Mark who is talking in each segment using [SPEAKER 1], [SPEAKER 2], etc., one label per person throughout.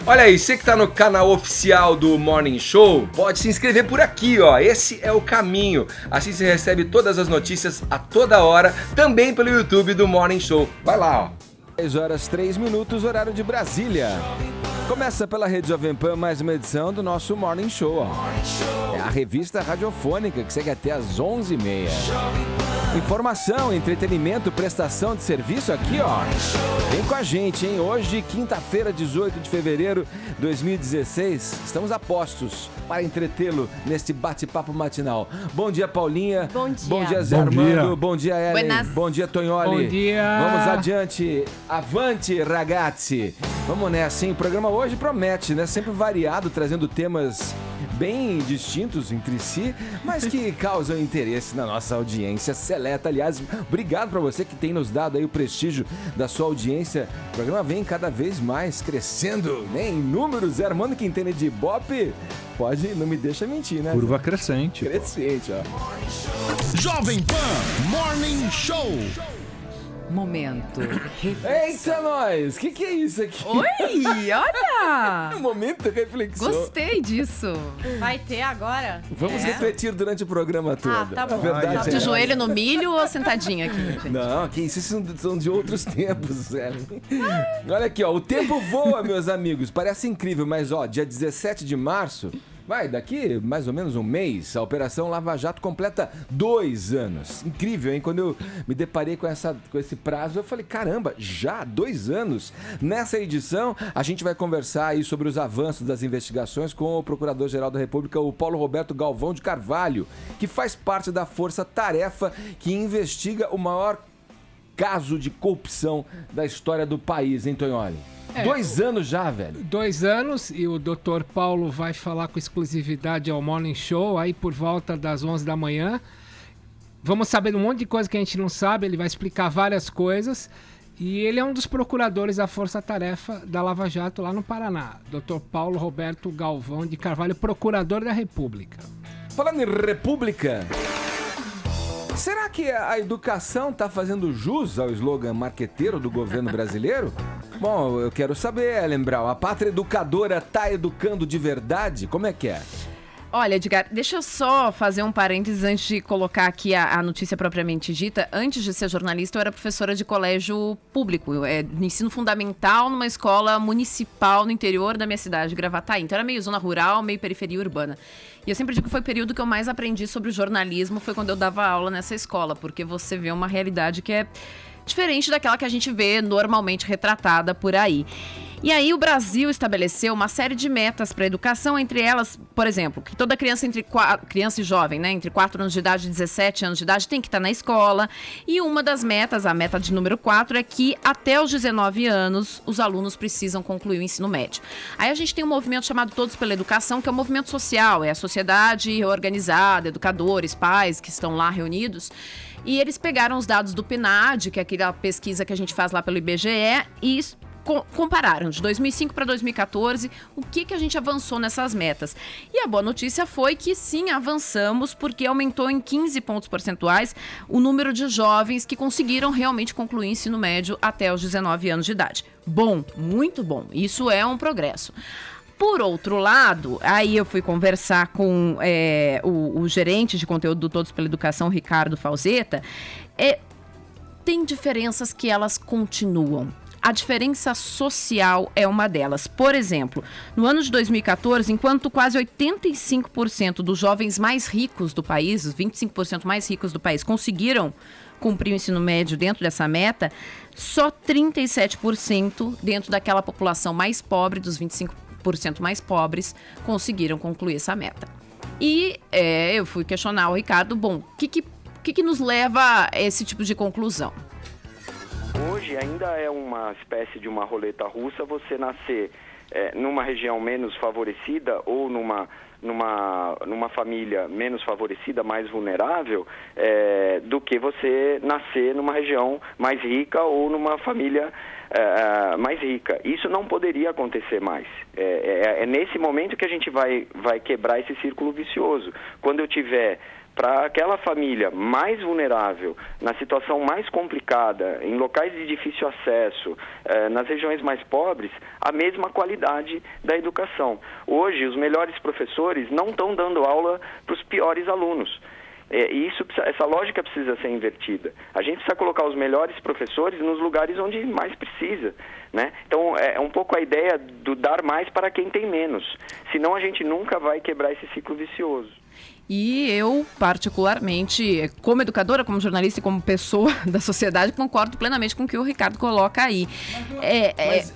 [SPEAKER 1] Olha aí, você que tá no canal oficial do Morning Show, pode se inscrever por aqui, ó. Esse é o caminho. Assim você recebe todas as notícias a toda hora, também pelo YouTube do Morning Show. Vai lá, ó.
[SPEAKER 2] 10h03, horário de Brasília. Começa pela Rede Jovem Pan mais uma edição do nosso Morning Show, ó. É a revista radiofônica que segue até às 11h30. Informação, entretenimento, prestação de serviço aqui, ó. Vem com a gente, hein? Hoje, quinta-feira, 18 de fevereiro de 2016, estamos a postos para entretê-lo neste bate-papo matinal. Bom dia, Paulinha.
[SPEAKER 3] Bom dia.
[SPEAKER 2] Bom dia, Zé
[SPEAKER 4] Bom
[SPEAKER 2] Armando.
[SPEAKER 4] dia.
[SPEAKER 2] Bom dia, Ellen.
[SPEAKER 3] Buenas.
[SPEAKER 2] Bom dia, Tonholi.
[SPEAKER 4] Bom dia.
[SPEAKER 2] Vamos adiante. Avante, ragazzi. Vamos nessa, hein? O programa hoje promete, né? Sempre variado, trazendo temas bem distintos entre si, mas que causam interesse na nossa audiência seleta. Aliás, obrigado para você que tem nos dado aí o prestígio da sua audiência. O programa vem cada vez mais crescendo, né? Em números. Zé Armando, que entende de Ibope, não me deixa mentir, né?
[SPEAKER 4] Curva crescente.
[SPEAKER 2] Crescente, ó.
[SPEAKER 5] Jovem Pan Morning Show.
[SPEAKER 3] Momento.
[SPEAKER 2] Eita, nós! Que é isso aqui?
[SPEAKER 3] Oi, olha!
[SPEAKER 2] Momento de reflexão.
[SPEAKER 3] Gostei disso.
[SPEAKER 6] Vai ter agora?
[SPEAKER 2] Vamos refletir durante o programa todo.
[SPEAKER 6] Ah, tá bom.
[SPEAKER 2] A verdade
[SPEAKER 3] De
[SPEAKER 2] é
[SPEAKER 3] joelho no milho ou sentadinha aqui, gente?
[SPEAKER 2] Não, que isso são de outros tempos, sério. Olha aqui, ó, o tempo voa, meus amigos. Parece incrível, mas ó, dia 17 de março, daqui mais ou menos um mês, a Operação Lava Jato completa 2 anos. Incrível, hein? Quando eu me deparei com esse prazo, eu falei, caramba, já 2 anos? Nessa edição, a gente vai conversar aí sobre os avanços das investigações com o Procurador-Geral da República, o Paulo Roberto Galvão de Carvalho, que faz parte da força-tarefa que investiga o maior caso de corrupção da história do país, hein, Tonholi? 2 anos já, velho.
[SPEAKER 4] 2 anos e o Dr. Paulo vai falar com exclusividade ao Morning Show aí por volta das 11 da manhã. Vamos saber um monte de coisa que a gente não sabe, ele vai explicar várias coisas. E ele é um dos procuradores da Força Tarefa da Lava Jato lá no Paraná. Dr. Paulo Roberto Galvão de Carvalho, procurador da República.
[SPEAKER 2] Falando em República, será que a educação está fazendo jus ao slogan marqueteiro do governo brasileiro? Bom, eu quero saber, Ellen Brau, a pátria educadora está educando de verdade? Como é que é?
[SPEAKER 3] Olha, Edgar, deixa eu só fazer um parênteses antes de colocar aqui a notícia propriamente dita. Antes de ser jornalista, eu era professora de colégio público, no ensino fundamental, numa escola municipal no interior da minha cidade, Gravataí. Então era meio zona rural, meio periferia urbana. E eu sempre digo que foi o período que eu mais aprendi sobre o jornalismo, foi quando eu dava aula nessa escola, porque você vê uma realidade que é diferente daquela que a gente vê normalmente retratada por aí. E aí o Brasil estabeleceu uma série de metas para a educação, entre elas, por exemplo, que toda criança criança e jovem, né, entre 4 anos de idade e 17 anos de idade tem que estar na escola. E uma das metas, a meta de número 4, é que até os 19 anos os alunos precisam concluir o ensino médio. Aí a gente tem um movimento chamado Todos pela Educação, que é um movimento social, é a sociedade organizada, educadores, pais que estão lá reunidos. E eles pegaram os dados do PNAD, que é aquela pesquisa que a gente faz lá pelo IBGE, e compararam de 2005 para 2014 o que a gente avançou nessas metas. E a boa notícia foi que sim, avançamos, porque aumentou em 15 pontos percentuais o número de jovens que conseguiram realmente concluir o ensino médio até os 19 anos de idade. Bom, muito bom. Isso é um progresso. Por outro lado, aí eu fui conversar com o gerente de conteúdo do Todos pela Educação, Ricardo Falzetta. Tem diferenças que elas continuam. A diferença social é uma delas. Por exemplo, no ano de 2014, enquanto quase 85% dos jovens mais ricos do país, os 25% mais ricos do país, conseguiram cumprir o ensino médio dentro dessa meta, só 37% dentro daquela população mais pobre, dos 25% mais pobres, conseguiram concluir essa meta. E eu fui questionar o Ricardo, o que nos leva a esse tipo de conclusão?
[SPEAKER 7] Hoje ainda é uma espécie de uma roleta russa você nascer numa região menos favorecida ou numa família menos favorecida, mais vulnerável, do que você nascer numa região mais rica ou numa família mais rica. Isso não poderia acontecer mais. É nesse momento que a gente vai quebrar esse círculo vicioso. Quando eu tiver para aquela família mais vulnerável, na situação mais complicada, em locais de difícil acesso, nas regiões mais pobres, a mesma qualidade da educação. Hoje, os melhores professores não estão dando aula para os piores alunos. E essa lógica precisa ser invertida. A gente precisa colocar os melhores professores nos lugares onde mais precisa, né? Então, é um pouco a ideia do dar mais para quem tem menos. Senão, a gente nunca vai quebrar esse ciclo vicioso.
[SPEAKER 3] E eu, particularmente, como educadora, como jornalista e como pessoa da sociedade, concordo plenamente com o que o Ricardo coloca aí.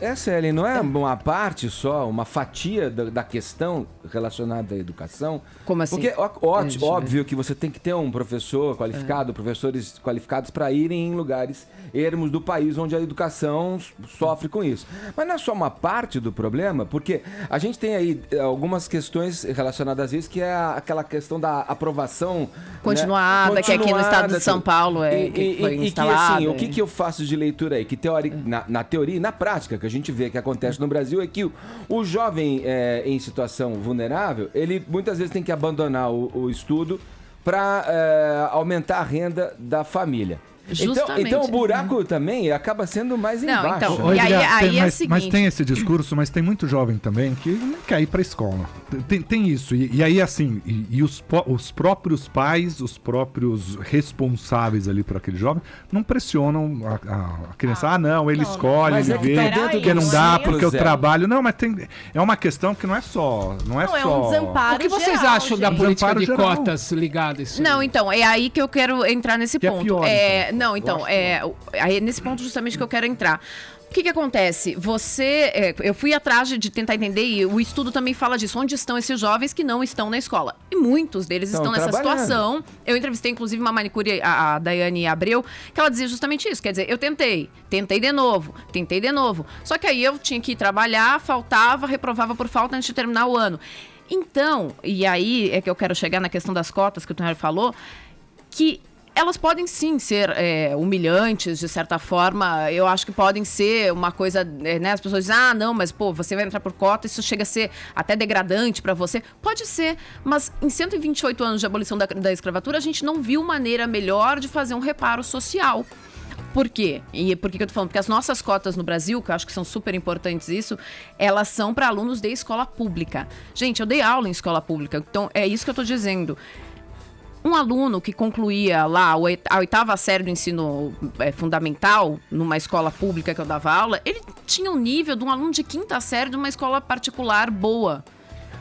[SPEAKER 2] Mas, Célia, não é uma parte só, uma fatia da questão relacionada à educação?
[SPEAKER 3] Como assim?
[SPEAKER 2] Porque óbvio que você tem que ter um professor qualificado, professores qualificados para irem em lugares ermos do país onde a educação sofre com isso. Mas não é só uma parte do problema, porque a gente tem aí algumas questões relacionadas a isso, que é aquela questão da aprovação
[SPEAKER 3] continuada, né? Que aqui no estado de São Paulo que foi instalada.
[SPEAKER 2] Que, assim, o que eu faço de leitura aí? Que na teoria e na prática, que a gente vê que acontece no Brasil, é que o jovem em situação vulnerável, ele muitas vezes tem que abandonar o estudo para aumentar a renda da família. Então o buraco também acaba sendo mais embaixo.
[SPEAKER 3] Então,
[SPEAKER 8] Oi,
[SPEAKER 3] aí é o seguinte...
[SPEAKER 8] Mas tem esse discurso, mas tem muito jovem também que não quer ir para a escola. Tem isso. E aí, assim, os próprios pais, os próprios responsáveis ali por aquele jovem, não pressionam a criança. Não, ele escolhe, ele vê, porque não dá, porque eu trabalho. Não, mas é uma questão que não é só... Não é
[SPEAKER 6] um desamparo.
[SPEAKER 4] O que vocês
[SPEAKER 6] geral,
[SPEAKER 4] acham da política de
[SPEAKER 8] geral.
[SPEAKER 4] Cotas ligada a isso?
[SPEAKER 3] Não, então, é aí que eu quero entrar nesse
[SPEAKER 8] Que
[SPEAKER 3] ponto.
[SPEAKER 8] é pior,
[SPEAKER 3] É nesse ponto justamente que eu quero entrar. O que acontece? Eu fui atrás de tentar entender, e o estudo também fala disso, onde estão esses jovens que não estão na escola. E muitos deles estão nessa situação. Eu entrevistei, inclusive, uma manicure, a Daiane Abreu, que ela dizia justamente isso. Quer dizer, eu tentei de novo. Só que aí eu tinha que ir trabalhar, faltava, reprovava por falta antes de terminar o ano. Então, e aí é que eu quero chegar na questão das cotas que o Tonelli falou, que elas podem sim ser humilhantes, de certa forma. Eu acho que podem ser uma coisa, né? As pessoas dizem, não, mas pô, você vai entrar por cota, isso chega a ser até degradante para você. Pode ser, mas em 128 anos de abolição da escravatura, a gente não viu maneira melhor de fazer um reparo social. Por quê? E por que eu tô falando? Porque as nossas cotas no Brasil, que eu acho que são super importantes isso, elas são para alunos de escola pública. Gente, eu dei aula em escola pública, então é isso que eu tô dizendo. Um aluno que concluía lá a 8ª série do ensino fundamental, numa escola pública que eu dava aula, ele tinha o nível de um aluno de 5ª série de uma escola particular boa.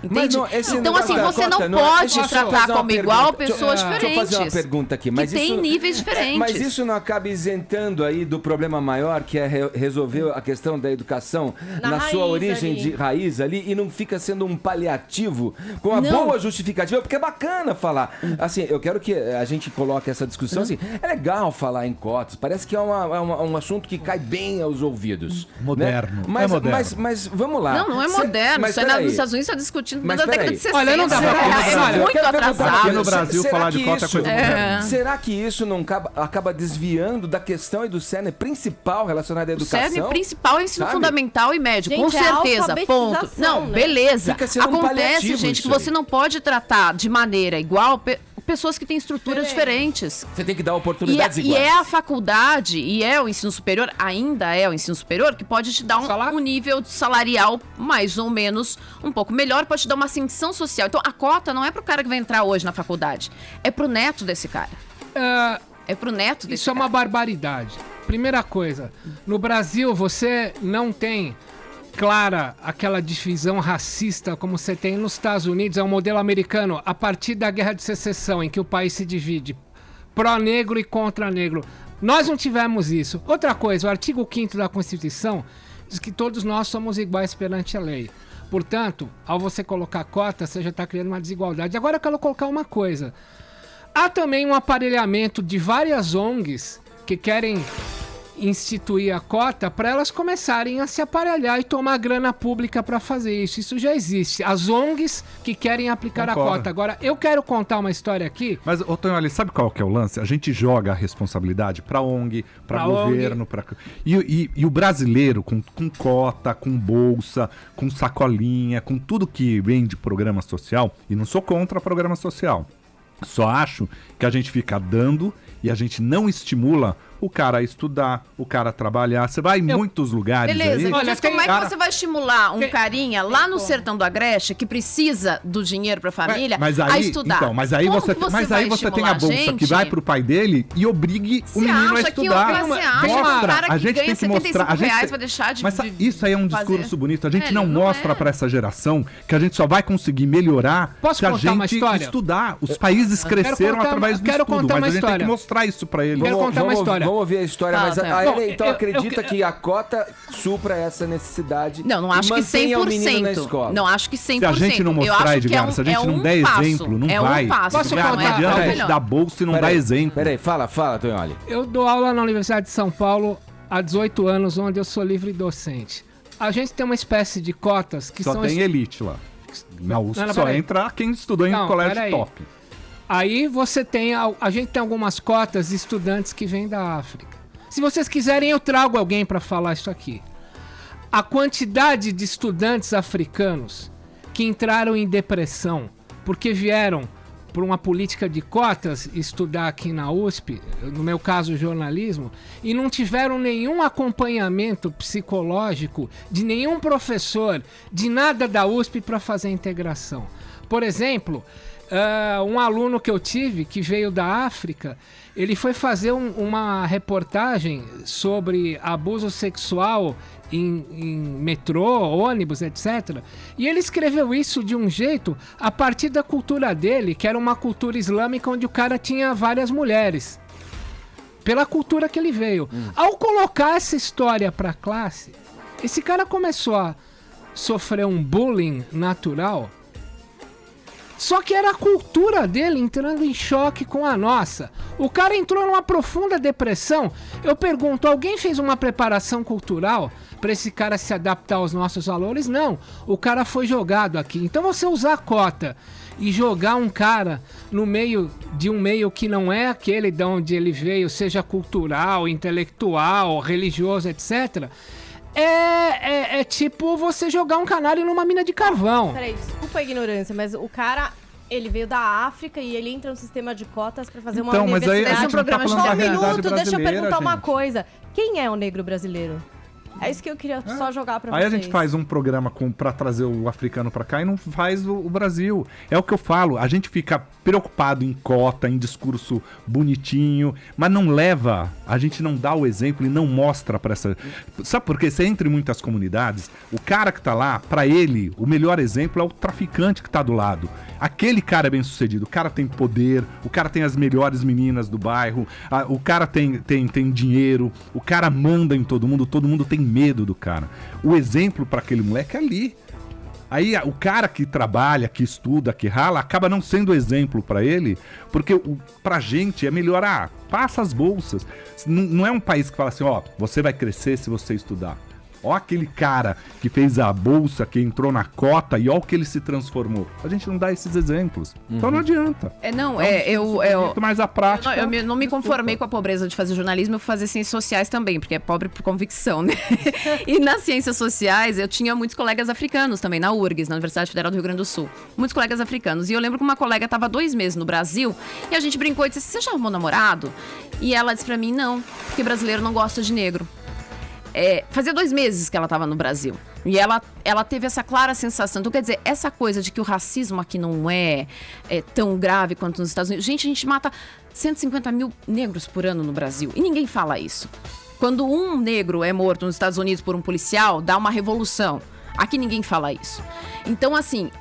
[SPEAKER 3] Entende? Então, assim, você não pode tratar como igual pessoas diferentes.
[SPEAKER 2] Deixa eu fazer uma pergunta aqui.
[SPEAKER 3] Que tem níveis diferentes.
[SPEAKER 2] Mas isso não acaba isentando aí do problema maior, que é resolver a questão da educação na sua origem de raiz ali, e não fica sendo um paliativo com a boa justificativa, porque é bacana falar. Assim, eu quero que a gente coloque essa discussão assim. É legal falar em cotas, parece que é um assunto que cai bem aos ouvidos.
[SPEAKER 8] Moderno.
[SPEAKER 2] Né?
[SPEAKER 8] Moderno.
[SPEAKER 2] Mas vamos lá.
[SPEAKER 3] Não é moderno. Isso aí nos Estados Unidos está discutindo desde a década de 60.
[SPEAKER 4] Olha, não dá pra
[SPEAKER 3] muito atrasado.
[SPEAKER 8] Aqui no Brasil, falar de cota é coisa moderna.
[SPEAKER 2] Será que isso não acaba desviando da questão e do cerne principal relacionado à educação?
[SPEAKER 3] O cerne principal é ensino fundamental e médio,
[SPEAKER 6] gente,
[SPEAKER 3] com certeza, ponto. Não,
[SPEAKER 6] né?
[SPEAKER 3] beleza.
[SPEAKER 2] Acontece,
[SPEAKER 3] gente, que você não pode tratar de maneira igual pessoas que têm estruturas diferentes.
[SPEAKER 2] Você tem que dar oportunidades iguais.
[SPEAKER 3] E é a faculdade, e é o ensino superior, ainda é o ensino superior, que pode te dar um nível salarial mais ou menos um pouco melhor, pode te dar uma ascensão social. Então, a cota não é pro cara que vai entrar hoje na faculdade, é pro neto desse cara. É pro neto desse cara.
[SPEAKER 4] Isso é uma barbaridade. Primeira coisa, no Brasil você não tem clara aquela divisão racista como você tem nos Estados Unidos, é um modelo americano, a partir da Guerra de Secessão, em que o país se divide pró-negro e contra-negro. Nós não tivemos isso. Outra coisa, o artigo 5º da Constituição diz que todos nós somos iguais perante a lei. Portanto, ao você colocar cota, você já está criando uma desigualdade. Agora eu quero colocar uma coisa. Há também um aparelhamento de várias ONGs que querem instituir a cota para elas começarem a se aparelhar e tomar grana pública para fazer isso. Isso já existe. As ONGs que querem aplicar a cota. Agora, eu quero contar uma história aqui.
[SPEAKER 8] Mas, Tonelli, sabe qual que é o lance? A gente joga a responsabilidade para ONG, para governo, e o brasileiro com cota, com bolsa, com sacolinha, com tudo que vem de programa social, e não sou contra programa social. Só acho que a gente fica dando e a gente não estimula o cara a estudar, o cara a trabalhar. Você vai em muitos lugares
[SPEAKER 3] Beleza,
[SPEAKER 8] aí...
[SPEAKER 3] mas
[SPEAKER 4] Olha,
[SPEAKER 3] como é que
[SPEAKER 8] cara-
[SPEAKER 3] você vai estimular um carinha lá no sertão do Agreste que precisa do dinheiro pra família a estudar?
[SPEAKER 8] Então, mas aí
[SPEAKER 3] Como
[SPEAKER 8] você,
[SPEAKER 3] que
[SPEAKER 8] mas
[SPEAKER 3] vai
[SPEAKER 8] aí você tem a
[SPEAKER 3] estimular
[SPEAKER 8] bolsa que vai pro pai dele e obrigue o
[SPEAKER 3] Você
[SPEAKER 8] menino a
[SPEAKER 3] acha que
[SPEAKER 8] estudar.
[SPEAKER 3] você acha que um cara que
[SPEAKER 8] a gente
[SPEAKER 3] ganha
[SPEAKER 8] tem que mostrar, a gente
[SPEAKER 3] R$75
[SPEAKER 8] tem-
[SPEAKER 3] vai deixar de
[SPEAKER 8] Mas isso aí é um
[SPEAKER 3] fazer?
[SPEAKER 8] discurso bonito. A gente
[SPEAKER 3] Velho,
[SPEAKER 8] não
[SPEAKER 3] não
[SPEAKER 8] mostra
[SPEAKER 3] é.
[SPEAKER 8] pra essa geração que a gente só vai conseguir melhorar
[SPEAKER 4] Posso
[SPEAKER 8] se a
[SPEAKER 4] contar uma
[SPEAKER 8] gente
[SPEAKER 4] história?
[SPEAKER 8] estudar. Os países cresceram
[SPEAKER 4] contar-
[SPEAKER 8] através do
[SPEAKER 4] quero
[SPEAKER 8] estudo,
[SPEAKER 4] contar
[SPEAKER 8] mas
[SPEAKER 4] uma
[SPEAKER 8] a gente tem
[SPEAKER 4] história.
[SPEAKER 8] que mostrar isso pra eles.
[SPEAKER 4] Quero contar uma história.
[SPEAKER 2] Vamos ouvir a história,
[SPEAKER 3] Fala,
[SPEAKER 2] mas
[SPEAKER 3] Tayo.
[SPEAKER 2] a
[SPEAKER 4] Não,
[SPEAKER 2] ele, então
[SPEAKER 4] eu-
[SPEAKER 2] acredita
[SPEAKER 4] eu-
[SPEAKER 2] que a cota supra essa necessidade.
[SPEAKER 3] Não, não
[SPEAKER 2] e
[SPEAKER 3] acho que
[SPEAKER 2] mantenha o menino na
[SPEAKER 3] 100%.
[SPEAKER 2] escola.
[SPEAKER 3] Não acho que 100%.
[SPEAKER 8] Se a gente não
[SPEAKER 3] Eu
[SPEAKER 8] mostrar,
[SPEAKER 3] acho que
[SPEAKER 8] Edgar, se a gente não
[SPEAKER 3] um
[SPEAKER 8] der
[SPEAKER 3] passo.
[SPEAKER 8] exemplo, não
[SPEAKER 3] é
[SPEAKER 8] vai.
[SPEAKER 3] Um passo.
[SPEAKER 4] Posso
[SPEAKER 8] Não
[SPEAKER 4] contar?
[SPEAKER 8] adianta a
[SPEAKER 4] Peraí.
[SPEAKER 8] gente dar bolsa e não dar exemplo.
[SPEAKER 2] Peraí, fala, Tonholi.
[SPEAKER 4] Eu dou aula na Universidade de São Paulo há 18 anos, onde eu sou livre docente. A gente tem uma espécie de cotas que
[SPEAKER 8] Só
[SPEAKER 4] são...
[SPEAKER 8] tem elite lá. Na USP
[SPEAKER 4] Não,
[SPEAKER 8] só
[SPEAKER 4] peraí.
[SPEAKER 8] entra quem estudou em
[SPEAKER 4] Não,
[SPEAKER 8] colégio
[SPEAKER 4] peraí.
[SPEAKER 8] top.
[SPEAKER 4] Aí você tem... A gente tem algumas cotas de estudantes que vêm da África. Se vocês quiserem, eu trago alguém para falar isso aqui. A quantidade de estudantes africanos que entraram em depressão porque vieram por uma política de cotas estudar aqui na USP, no meu caso jornalismo, e não tiveram nenhum acompanhamento psicológico de nenhum professor, de nada da USP para fazer a integração. Por exemplo, um aluno que eu tive, que veio da África, ele foi fazer uma reportagem sobre abuso sexual em metrô, ônibus, etc. E ele escreveu isso de um jeito a partir da cultura dele, que era uma cultura islâmica onde o cara tinha várias mulheres. Pela cultura que ele veio. Ao colocar essa história para a classe, esse cara começou a sofrer um bullying natural. Só que era a cultura dele entrando em choque com a nossa. O cara entrou numa profunda depressão. Eu pergunto, alguém fez uma preparação cultural para esse cara se adaptar aos nossos valores? Não. O cara foi jogado aqui. Então você usar a cota e jogar um cara no meio de um meio que não é aquele de onde ele veio, seja cultural, intelectual, religioso, etc., é tipo você jogar um canário numa mina de carvão.
[SPEAKER 6] Peraí, desculpa a ignorância, mas o cara, ele veio da África e ele entra no sistema de cotas pra fazer uma
[SPEAKER 8] Então, mas aí
[SPEAKER 6] universidade.
[SPEAKER 8] a gente não tá falando
[SPEAKER 6] Só
[SPEAKER 8] da
[SPEAKER 6] um
[SPEAKER 8] realidade
[SPEAKER 6] minuto, deixa eu
[SPEAKER 8] brasileira,
[SPEAKER 6] perguntar uma
[SPEAKER 8] gente.
[SPEAKER 6] coisa. Quem é o negro brasileiro? É isso que eu queria só jogar pra
[SPEAKER 8] Aí
[SPEAKER 6] vocês.
[SPEAKER 8] a gente faz um programa pra trazer o africano pra cá e não faz o Brasil. É o que eu falo, a gente fica preocupado em cota, em discurso bonitinho, mas não leva, a gente não dá o exemplo e não mostra pra essa... Sabe por quê? Você entra em muitas comunidades, o cara que tá lá, pra ele, o melhor exemplo é o traficante que tá do lado. Aquele cara é bem sucedido, o cara tem poder, o cara tem as melhores meninas do bairro, o cara tem dinheiro, o cara manda em todo mundo tem medo do cara. O exemplo pra aquele moleque é ali. Aí o cara que trabalha, que estuda, que rala, acaba não sendo exemplo pra ele, porque pra gente é melhor, passa as bolsas. Não é um país que fala assim, você vai crescer se você estudar. Ó aquele cara que fez a bolsa, que entrou na cota e ó o que ele se transformou. A gente não dá esses exemplos. Então não adianta. Mas a prática...
[SPEAKER 3] Eu não me conformei com a pobreza de fazer jornalismo, eu fui fazer ciências sociais também, porque é pobre por convicção, né? E nas ciências sociais, eu tinha muitos colegas africanos também, na URGS, na Universidade Federal do Rio Grande do Sul. Muitos colegas africanos. E eu lembro que uma colega estava 2 meses no Brasil, e a gente brincou e disse, você já arrumou namorado? E ela disse pra mim, não, porque brasileiro não gosta de negro. Fazia 2 meses que ela estava no Brasil. E ela teve essa clara sensação. Então, quer dizer, essa coisa de que o racismo aqui não é tão grave quanto nos Estados Unidos. Gente, a gente mata 150 mil negros por ano no Brasil. E ninguém fala isso. Quando um negro é morto nos Estados Unidos por um policial, dá uma revolução. Aqui ninguém fala isso. Então, assim...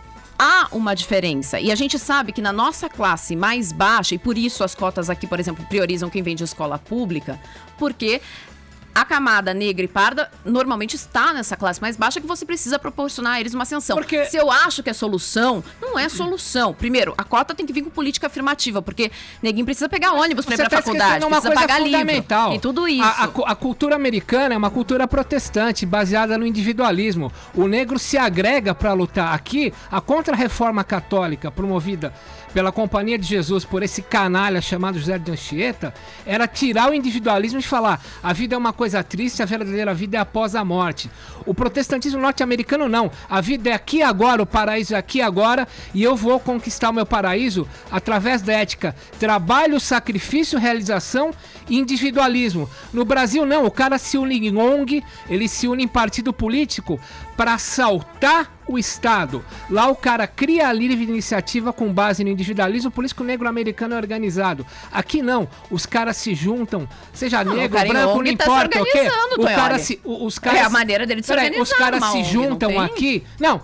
[SPEAKER 3] Há uma diferença. E a gente sabe que na nossa classe mais baixa, e por isso as cotas aqui, por exemplo, priorizam quem vem de escola pública, porque a camada negra e parda normalmente está nessa classe mais baixa que você precisa proporcionar a eles uma ascensão.
[SPEAKER 4] Porque...
[SPEAKER 3] Se eu acho que é solução, não é solução. Primeiro, a cota tem que vir com política afirmativa, porque neguinho precisa pegar ônibus para ir pra faculdade, precisa pagar livro. E tudo isso.
[SPEAKER 4] A cultura americana é uma cultura protestante, baseada no individualismo. O negro se agrega para lutar. Aqui, a contra-reforma católica promovida pela Companhia de Jesus por esse canalha chamado José de Anchieta era tirar o individualismo e falar, a vida é uma coisa coisa triste, a verdadeira vida é após a morte. O protestantismo norte-americano não. A vida é aqui e agora, o paraíso é aqui e agora, e eu vou conquistar o meu paraíso através da ética. Trabalho, sacrifício, realização e individualismo. No Brasil não, o cara se une em ONG, ele se une em partido político para assaltar o Estado. Lá o cara cria a livre iniciativa com base no individualismo, por isso que o negro americano é organizado. Aqui não, os caras se juntam, seja negro, branco, não importa o quê. O cara os caras,
[SPEAKER 3] é a maneira dele de se organizar.
[SPEAKER 4] Os caras se
[SPEAKER 3] ONG,
[SPEAKER 4] juntam aqui. Não,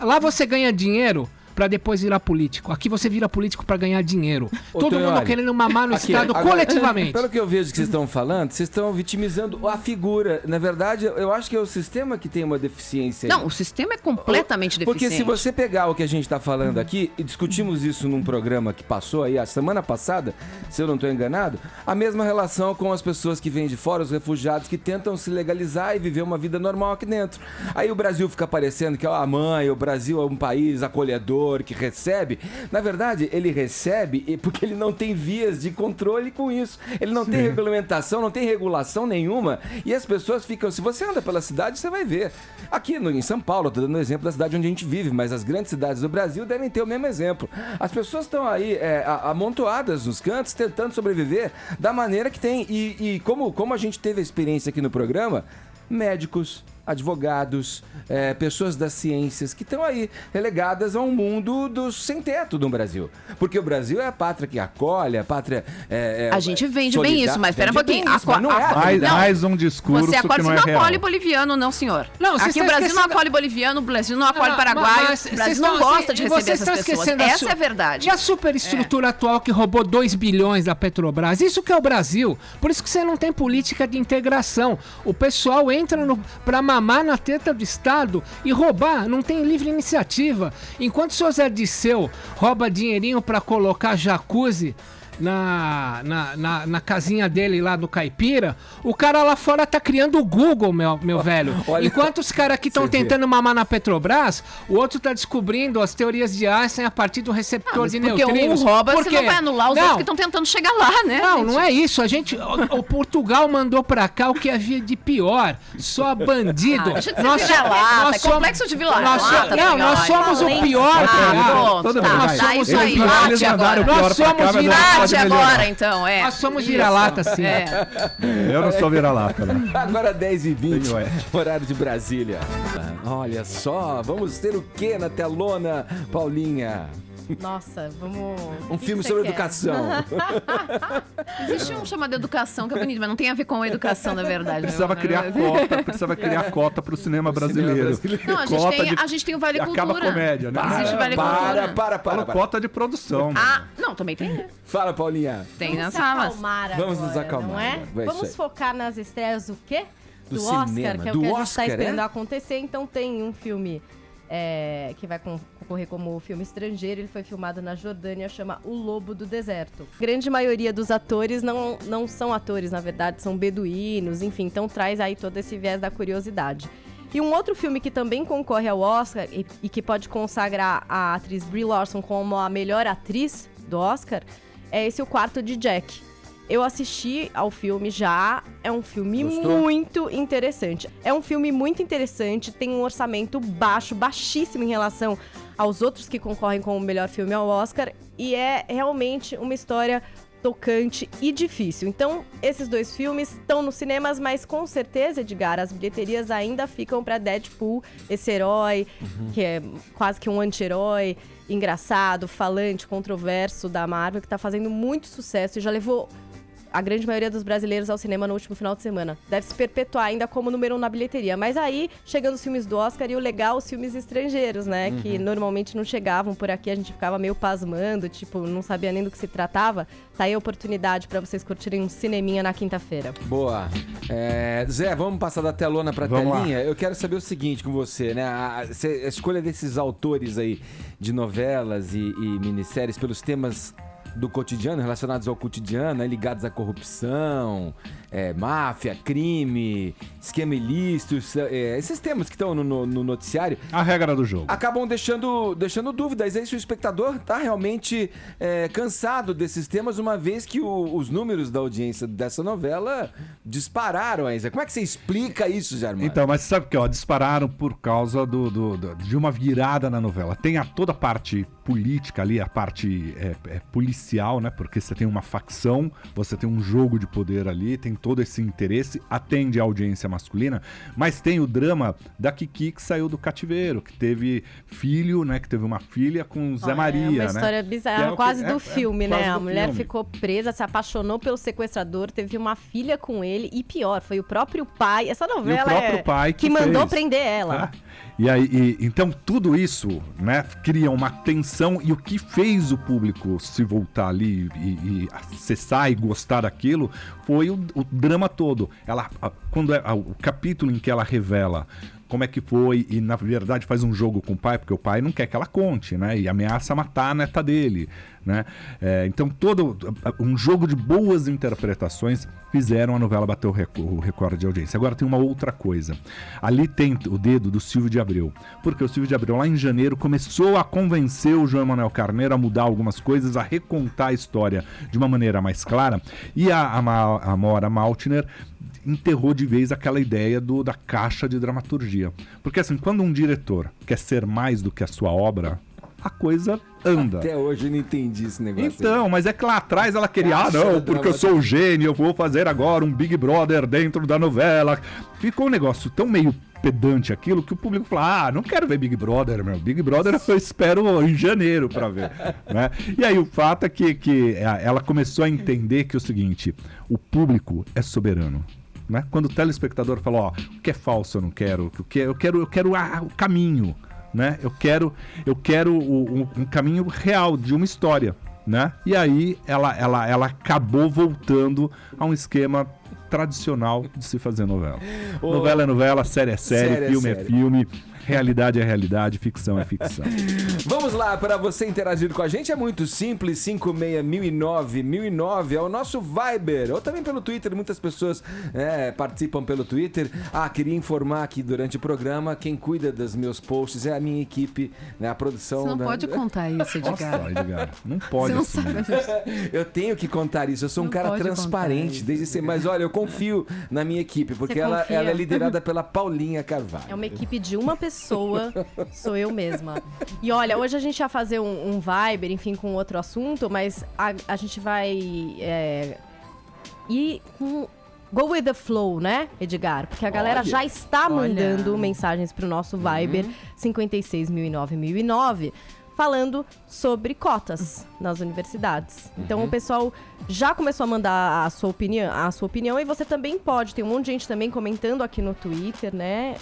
[SPEAKER 4] lá você ganha dinheiro pra depois virar político. Aqui você vira político pra ganhar dinheiro. Todo mundo querendo mamar no Estado coletivamente.
[SPEAKER 2] Pelo que eu vejo que vocês estão falando, vocês estão vitimizando a figura. Na verdade, eu acho que é o sistema que tem uma deficiência.
[SPEAKER 3] Não, o sistema é completamente deficiente.
[SPEAKER 2] Porque se você pegar o que a gente tá falando aqui, e discutimos isso num programa que passou aí a semana passada, se eu não tô enganado, a mesma relação com as pessoas que vêm de fora, os refugiados que tentam se legalizar e viver uma vida normal aqui dentro. Aí o Brasil fica parecendo que, o Brasil é um país acolhedor, que recebe. Na verdade, ele recebe porque ele não tem vias de controle com isso. Ele não tem regulamentação, não tem regulação nenhuma. E as pessoas ficam... Se você anda pela cidade, você vai ver. Aqui em São Paulo, estou dando o exemplo da cidade onde a gente vive, mas as grandes cidades do Brasil devem ter o mesmo exemplo. As pessoas estão aí amontoadas nos cantos, tentando sobreviver da maneira que tem. E como a gente teve a experiência aqui no programa, médicos, advogados, pessoas das ciências que estão aí relegadas a um mundo dos sem-teto no Brasil. Porque o Brasil é a pátria que acolhe, a pátria...
[SPEAKER 3] a gente vende bem isso, mas espera um pouquinho.
[SPEAKER 8] Mais um discurso
[SPEAKER 3] você acolhe,
[SPEAKER 8] que não é
[SPEAKER 3] não
[SPEAKER 8] real.
[SPEAKER 3] acolhe boliviano, não, senhor.
[SPEAKER 4] Não,
[SPEAKER 3] aqui o Brasil não acolhe boliviano, o Brasil não acolhe paraguaio, o Brasil não gosta de receber essas pessoas. Essa é a verdade.
[SPEAKER 4] E a superestrutura atual que roubou 2 bilhões da Petrobras? Isso que é o Brasil. Por isso que você não tem política de integração. O pessoal entra pra mamar na teta do Estado e roubar, não tem livre iniciativa. Enquanto o seu Zé Disseu rouba dinheirinho pra colocar jacuzzi na casinha dele lá do Caipira, o cara lá fora tá criando o Google, meu velho.
[SPEAKER 2] Olha,
[SPEAKER 4] enquanto os caras aqui estão tentando mamar na Petrobras, o outro tá descobrindo as teorias de Einstein a partir do receptor de neutrinos.
[SPEAKER 3] Porque um rouba, você não vai anular os outros que estão tentando chegar lá, né?
[SPEAKER 4] Não é isso. O Portugal mandou pra cá o que havia de pior. Só bandido.
[SPEAKER 3] Deixa de ser vira-lata, é complexo de vira-lata.
[SPEAKER 4] Nós somos o pior.
[SPEAKER 3] Isso aí,
[SPEAKER 8] eles mandaram o pior
[SPEAKER 4] nós somos
[SPEAKER 8] pra cá,
[SPEAKER 3] vira-lata agora, então,
[SPEAKER 4] Nós somos vira-lata, sim.
[SPEAKER 8] Eu não sou vira-lata, né?
[SPEAKER 2] Agora 10h20, horário de Brasília. Olha só, vamos ter o que na telona, Paulinha?
[SPEAKER 6] Nossa, vamos...
[SPEAKER 2] Um filme sobre educação.
[SPEAKER 3] Existe um chamado Educação, que é bonito, mas não tem a ver com a educação, na verdade.
[SPEAKER 8] Precisava criar cota pro cinema brasileiro.
[SPEAKER 3] Não, a gente tem o Vale Cultura.
[SPEAKER 8] Acaba a comédia, né?
[SPEAKER 3] Existe o Vale Cultura.
[SPEAKER 2] Para.
[SPEAKER 8] Cota de produção.
[SPEAKER 3] Não, também tem.
[SPEAKER 2] Fala, Paulinha.
[SPEAKER 3] Tem nas salas.
[SPEAKER 2] Vamos nos acalmar.
[SPEAKER 6] Não é? Vamos focar nas estreias do quê?
[SPEAKER 2] Do
[SPEAKER 6] Oscar,
[SPEAKER 2] cinema.
[SPEAKER 6] que é o que a gente tá esperando acontecer. Então tem um filme que vai concorrer como filme estrangeiro. Ele foi filmado na Jordânia, chama O Lobo do Deserto. A grande maioria dos atores não são atores, na verdade, são beduínos, enfim, então traz aí todo esse viés da curiosidade. E um outro filme que também concorre ao Oscar e que pode consagrar a atriz Brie Larson como a melhor atriz do Oscar é esse O Quarto de Jack. Eu assisti ao filme já, é um filme muito interessante. É um filme muito interessante, tem um orçamento baixíssimo em relação aos outros que concorrem como o melhor filme ao Oscar, e é realmente uma história tocante e difícil. Então, esses dois filmes estão nos cinemas, mas com certeza, Edgar, as bilheterias ainda ficam para Deadpool, esse herói, que é quase que um anti-herói, engraçado, falante, controverso da Marvel, que tá fazendo muito sucesso e já levou a grande maioria dos brasileiros ao cinema no último final de semana. Deve se perpetuar ainda como número 1 na bilheteria. Mas aí, chegando os filmes do Oscar, e o legal, os filmes estrangeiros, né? Que normalmente não chegavam por aqui, a gente ficava meio pasmando, tipo, não sabia nem do que se tratava. Tá aí a oportunidade pra vocês curtirem um cineminha na quinta-feira.
[SPEAKER 2] Boa. Zé, vamos passar da telona pra telinha? Eu quero saber o seguinte com você, né? A escolha desses autores aí de novelas e minisséries pelos temas do cotidiano, relacionados ao cotidiano, né, ligados à corrupção, máfia, crime, esquema ilícito, esses temas que estão no noticiário.
[SPEAKER 8] A regra do jogo.
[SPEAKER 2] Acabam deixando dúvidas. Aí se o espectador está realmente cansado desses temas, uma vez que os números da audiência dessa novela dispararam. Aí. Como é que você explica isso, Germano?
[SPEAKER 8] Então, mas sabe que dispararam por causa de uma virada na novela. Tem toda a parte política ali, a parte policial, né? Porque você tem uma facção, você tem um jogo de poder ali, tem todo esse interesse, atende a audiência masculina, mas tem o drama da Kiki que saiu do cativeiro, que teve filho, né? Que teve uma filha com o Zé Maria,
[SPEAKER 6] É uma
[SPEAKER 8] né?
[SPEAKER 6] história bizarra, quase do filme, né?
[SPEAKER 8] quase
[SPEAKER 6] A
[SPEAKER 8] do
[SPEAKER 6] mulher
[SPEAKER 8] filme.
[SPEAKER 6] ficou presa, se apaixonou pelo sequestrador, teve uma filha com ele e pior, foi o próprio pai. Essa novela
[SPEAKER 8] E o próprio pai
[SPEAKER 6] que mandou
[SPEAKER 8] fez.
[SPEAKER 6] prender ela.
[SPEAKER 8] E aí, então tudo isso, né, cria uma tensão, e o que fez o público se voltar ali e acessar e gostar daquilo foi o drama todo. Quando o capítulo em que ela revela como é que foi e, na verdade, faz um jogo com o pai, porque o pai não quer que ela conte, né? E ameaça matar a neta dele, né? Então, todo um jogo de boas interpretações fizeram a novela bater o recorde de audiência. Agora, tem uma outra coisa. Ali tem o dedo do Silvio de Abreu. Porque o Silvio de Abreu, lá em janeiro, começou a convencer o João Emanuel Carneiro a mudar algumas coisas, a recontar a história de uma maneira mais clara. E a Amora Maltner enterrou de vez aquela ideia da caixa de dramaturgia. Porque assim, quando um diretor quer ser mais do que a sua obra, a coisa anda.
[SPEAKER 2] Até hoje eu não entendi esse negócio.
[SPEAKER 8] Então, mas é que lá atrás ela queria, não, porque eu sou o gênio, eu vou fazer agora um Big Brother dentro da novela. Ficou um negócio tão meio pedante aquilo que o público falou, não quero ver Big Brother, meu. Big Brother eu espero em janeiro pra ver, né? E aí o fato é que ela começou a entender que é o seguinte, o público é soberano. Né? Quando o telespectador fala, o que é falso eu não quero, eu quero o caminho, né? Eu quero um caminho real de uma história, né? E aí ela acabou voltando a um esquema tradicional de se fazer novela. Novela é novela, série é série, filme é filme. Realidade é realidade, ficção é ficção.
[SPEAKER 2] Vamos lá, para você interagir com a gente é muito simples, 56009 é o nosso Viber, ou também pelo Twitter, muitas pessoas participam pelo Twitter. Queria informar que durante o programa, quem cuida dos meus posts é a minha equipe, né, a produção.
[SPEAKER 3] Você não pode contar isso, Edgar.
[SPEAKER 8] Nossa, Edgar, não pode
[SPEAKER 3] Você não
[SPEAKER 8] assim.
[SPEAKER 3] sabe.
[SPEAKER 2] Eu tenho que contar isso, eu sou um cara transparente, desde sempre, mas olha, eu confio na minha equipe, porque ela é liderada pela Paulinha Carvalho.
[SPEAKER 6] É uma equipe de uma pessoa, sou eu mesma. E olha, hoje a gente ia fazer um Viber, enfim, com outro assunto, mas a gente vai ir com Go with the flow, né, Edgar? Porque a galera já está mandando mensagens pro nosso Viber 56009 falando sobre cotas nas universidades. Então o pessoal já começou a mandar a sua opinião e você também pode. Tem um monte de gente também comentando aqui no Twitter, né?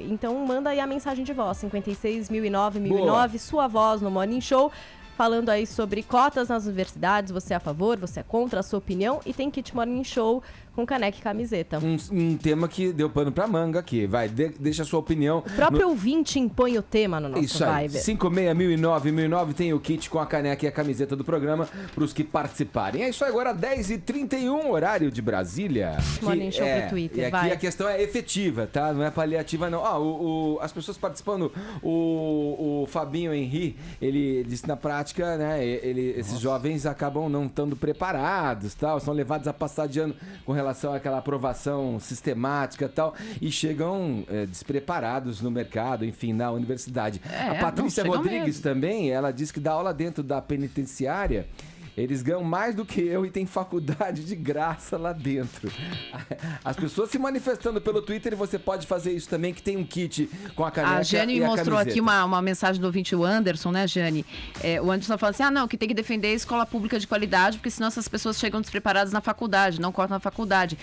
[SPEAKER 6] Então manda aí a mensagem de voz, 56009 sua voz no Morning Show, falando aí sobre cotas nas universidades. Você é a favor, você é contra, a sua opinião. E tem kit Morning Show com caneca e camiseta.
[SPEAKER 2] Um tema que deu pano pra manga aqui. Vai, deixa a sua opinião.
[SPEAKER 6] O próprio ouvinte impõe o tema no nosso
[SPEAKER 2] Isso aí,
[SPEAKER 6] Viber.
[SPEAKER 2] 56009 tem o kit com a caneca e a camiseta do programa pros que participarem. É isso aí, agora 10h31, horário de Brasília.
[SPEAKER 6] Morning Show pro Twitter,
[SPEAKER 2] e aqui
[SPEAKER 6] vai.
[SPEAKER 2] a questão é efetiva, tá? Não é paliativa, não. As pessoas participando, o Fabinho Henry, ele disse na prática, né? Esses jovens acabam não estando preparados, tal, são levados a passar de ano com relação àquela aprovação sistemática e tal, e chegam despreparados no mercado, enfim, na universidade. A Patrícia Rodrigues mesmo. Também, ela diz que dá aula dentro da penitenciária. Eles ganham mais do que eu e tem faculdade de graça lá dentro. As pessoas se manifestando pelo Twitter, e você pode fazer isso também, que tem um kit com a caneca e a camiseta.
[SPEAKER 3] A Jane mostrou aqui uma mensagem do ouvinte, o Anderson, né, Jane? O Anderson falou assim, que tem que defender a escola pública de qualidade, porque senão essas pessoas chegam despreparadas na faculdade, não cortam na faculdade.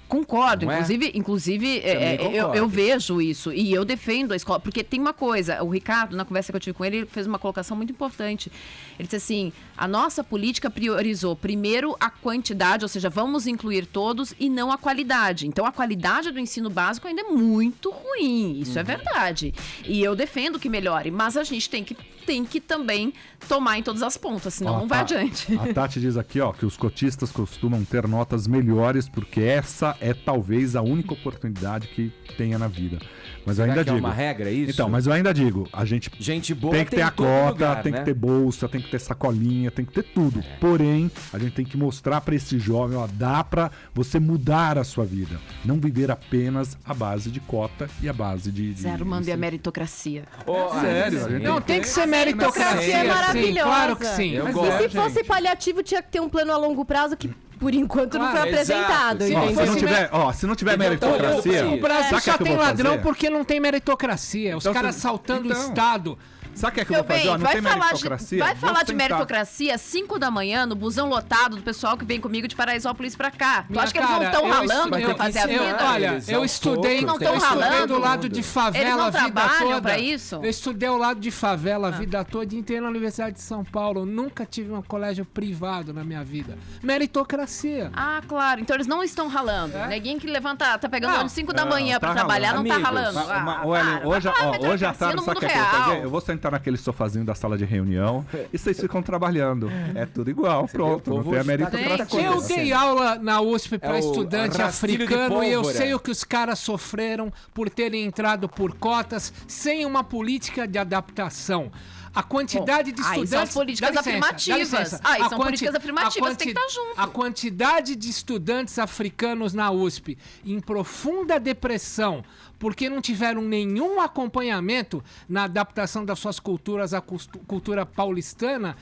[SPEAKER 3] Concordo,
[SPEAKER 2] Não é?
[SPEAKER 3] inclusive
[SPEAKER 2] Também concordo.
[SPEAKER 3] eu vejo isso e eu defendo a escola, porque tem uma coisa, o Ricardo, na conversa que eu tive com ele, ele fez uma colocação muito importante. Ele disse assim, a nossa política priorizou primeiro a quantidade, ou seja, vamos incluir todos e não a qualidade. Então a qualidade do ensino básico ainda é muito ruim, isso é verdade. E eu defendo que melhore, mas a gente tem que também tomar em todas as pontas, senão
[SPEAKER 8] Ó,
[SPEAKER 3] não vai
[SPEAKER 8] a-
[SPEAKER 3] adiante.
[SPEAKER 8] A Tati diz aqui, ó, que os cotistas costumam ter notas melhores porque essa é talvez a única oportunidade que tenha na vida. Mas eu
[SPEAKER 2] Será
[SPEAKER 8] ainda
[SPEAKER 2] que é
[SPEAKER 8] digo.
[SPEAKER 2] uma regra isso?
[SPEAKER 8] Então, mas eu ainda digo, a gente
[SPEAKER 2] Gente boa
[SPEAKER 8] tem que ter
[SPEAKER 2] em
[SPEAKER 8] a
[SPEAKER 2] todo
[SPEAKER 8] cota,
[SPEAKER 2] lugar,
[SPEAKER 8] tem
[SPEAKER 2] né?
[SPEAKER 8] que ter bolsa, tem que ter sacolinha, tem que ter tudo. Porém, a gente tem que mostrar pra esse jovem, ó, dá pra você mudar a sua vida. Não viver apenas à base de cota e à base de
[SPEAKER 3] Zero mando e a meritocracia.
[SPEAKER 8] Sério, a gente
[SPEAKER 4] Não, tem que ser meritocracia,
[SPEAKER 6] meritocracia é
[SPEAKER 4] sim,
[SPEAKER 6] maravilhosa.
[SPEAKER 4] claro que sim.
[SPEAKER 2] Eu
[SPEAKER 6] Mas
[SPEAKER 2] gosto,
[SPEAKER 6] e se fosse paliativo, tinha que ter um plano a longo prazo que, por enquanto, não foi
[SPEAKER 2] Claro,
[SPEAKER 6] apresentado.
[SPEAKER 2] exato.
[SPEAKER 8] Ó,
[SPEAKER 6] entendeu?
[SPEAKER 8] se não tiver
[SPEAKER 2] Então,
[SPEAKER 8] meritocracia,
[SPEAKER 4] O Brasil
[SPEAKER 8] sabe o que
[SPEAKER 4] só
[SPEAKER 8] é que eu
[SPEAKER 4] tem
[SPEAKER 8] vou
[SPEAKER 4] ladrão
[SPEAKER 8] fazer?
[SPEAKER 4] porque não tem meritocracia. Os
[SPEAKER 8] Então,
[SPEAKER 4] caras
[SPEAKER 8] se-
[SPEAKER 4] saltando
[SPEAKER 8] então.
[SPEAKER 4] o Estado.
[SPEAKER 8] sabe o que é que eu
[SPEAKER 3] Meu
[SPEAKER 8] vou fazer?
[SPEAKER 3] bem,
[SPEAKER 8] Ó, não tem meritocracia?
[SPEAKER 3] vai
[SPEAKER 8] Vou
[SPEAKER 3] falar de
[SPEAKER 8] sentar.
[SPEAKER 3] meritocracia às 5 da manhã no busão lotado do pessoal que vem comigo de Paraisópolis pra cá. Tu
[SPEAKER 4] Minha
[SPEAKER 3] acha que eles não
[SPEAKER 4] cara,
[SPEAKER 3] estão
[SPEAKER 4] eu
[SPEAKER 3] ralando
[SPEAKER 4] estu-
[SPEAKER 3] pra fazer a
[SPEAKER 2] eu-
[SPEAKER 3] vida?
[SPEAKER 4] Olha,
[SPEAKER 2] Eles
[SPEAKER 4] eu
[SPEAKER 2] aos
[SPEAKER 4] estudei,
[SPEAKER 2] poucos,
[SPEAKER 3] Não
[SPEAKER 4] eu
[SPEAKER 3] tão
[SPEAKER 4] estudei
[SPEAKER 3] ralando?
[SPEAKER 4] do lado de favela
[SPEAKER 3] Eles não
[SPEAKER 4] a vida
[SPEAKER 3] trabalham
[SPEAKER 4] toda.
[SPEAKER 3] pra isso?
[SPEAKER 4] Eu estudei ao lado de favela a vida toda e entrei na Universidade de São Paulo. Eu nunca tive um colégio privado na minha vida. Meritocracia.
[SPEAKER 3] Ah, claro. Então eles não estão ralando. Neguinho que levanta, tá pegando
[SPEAKER 4] Não.
[SPEAKER 3] ônibus 5 da manhã pra
[SPEAKER 8] tá
[SPEAKER 3] trabalhar,
[SPEAKER 8] ralando.
[SPEAKER 3] não tá
[SPEAKER 2] Amigos,
[SPEAKER 3] ralando.
[SPEAKER 8] Hoje,
[SPEAKER 3] vai falar
[SPEAKER 8] ó, hoje à
[SPEAKER 3] meritocracia
[SPEAKER 8] tarde,
[SPEAKER 3] no
[SPEAKER 8] sabe o
[SPEAKER 3] mundo
[SPEAKER 8] que eu vou
[SPEAKER 3] real.
[SPEAKER 8] fazer? Eu vou sentar naquele sofazinho da sala de reunião e vocês ficam trabalhando. É tudo igual, pronto.
[SPEAKER 2] o
[SPEAKER 8] Não
[SPEAKER 2] povo
[SPEAKER 8] tem a
[SPEAKER 2] hoje tá
[SPEAKER 8] meritocracia.
[SPEAKER 2] tentando
[SPEAKER 4] Eu
[SPEAKER 2] acontecendo.
[SPEAKER 4] dei aula na USP para
[SPEAKER 2] É o
[SPEAKER 4] estudante
[SPEAKER 2] rastilho de
[SPEAKER 4] africano e eu
[SPEAKER 2] pólvora.
[SPEAKER 4] sei o que os caras sofreram por terem entrado por cotas sem uma política de adaptação. A quantidade de
[SPEAKER 3] aí
[SPEAKER 4] estudantes...
[SPEAKER 3] são as políticas
[SPEAKER 4] Dá licença,
[SPEAKER 3] afirmativas.
[SPEAKER 4] dá licença.
[SPEAKER 3] Aí
[SPEAKER 4] A
[SPEAKER 3] são políticas afirmativas,
[SPEAKER 4] a
[SPEAKER 3] tem que estar junto.
[SPEAKER 4] A quantidade de estudantes africanos na USP em profunda depressão porque não tiveram nenhum acompanhamento na adaptação das suas culturas à cultura paulistana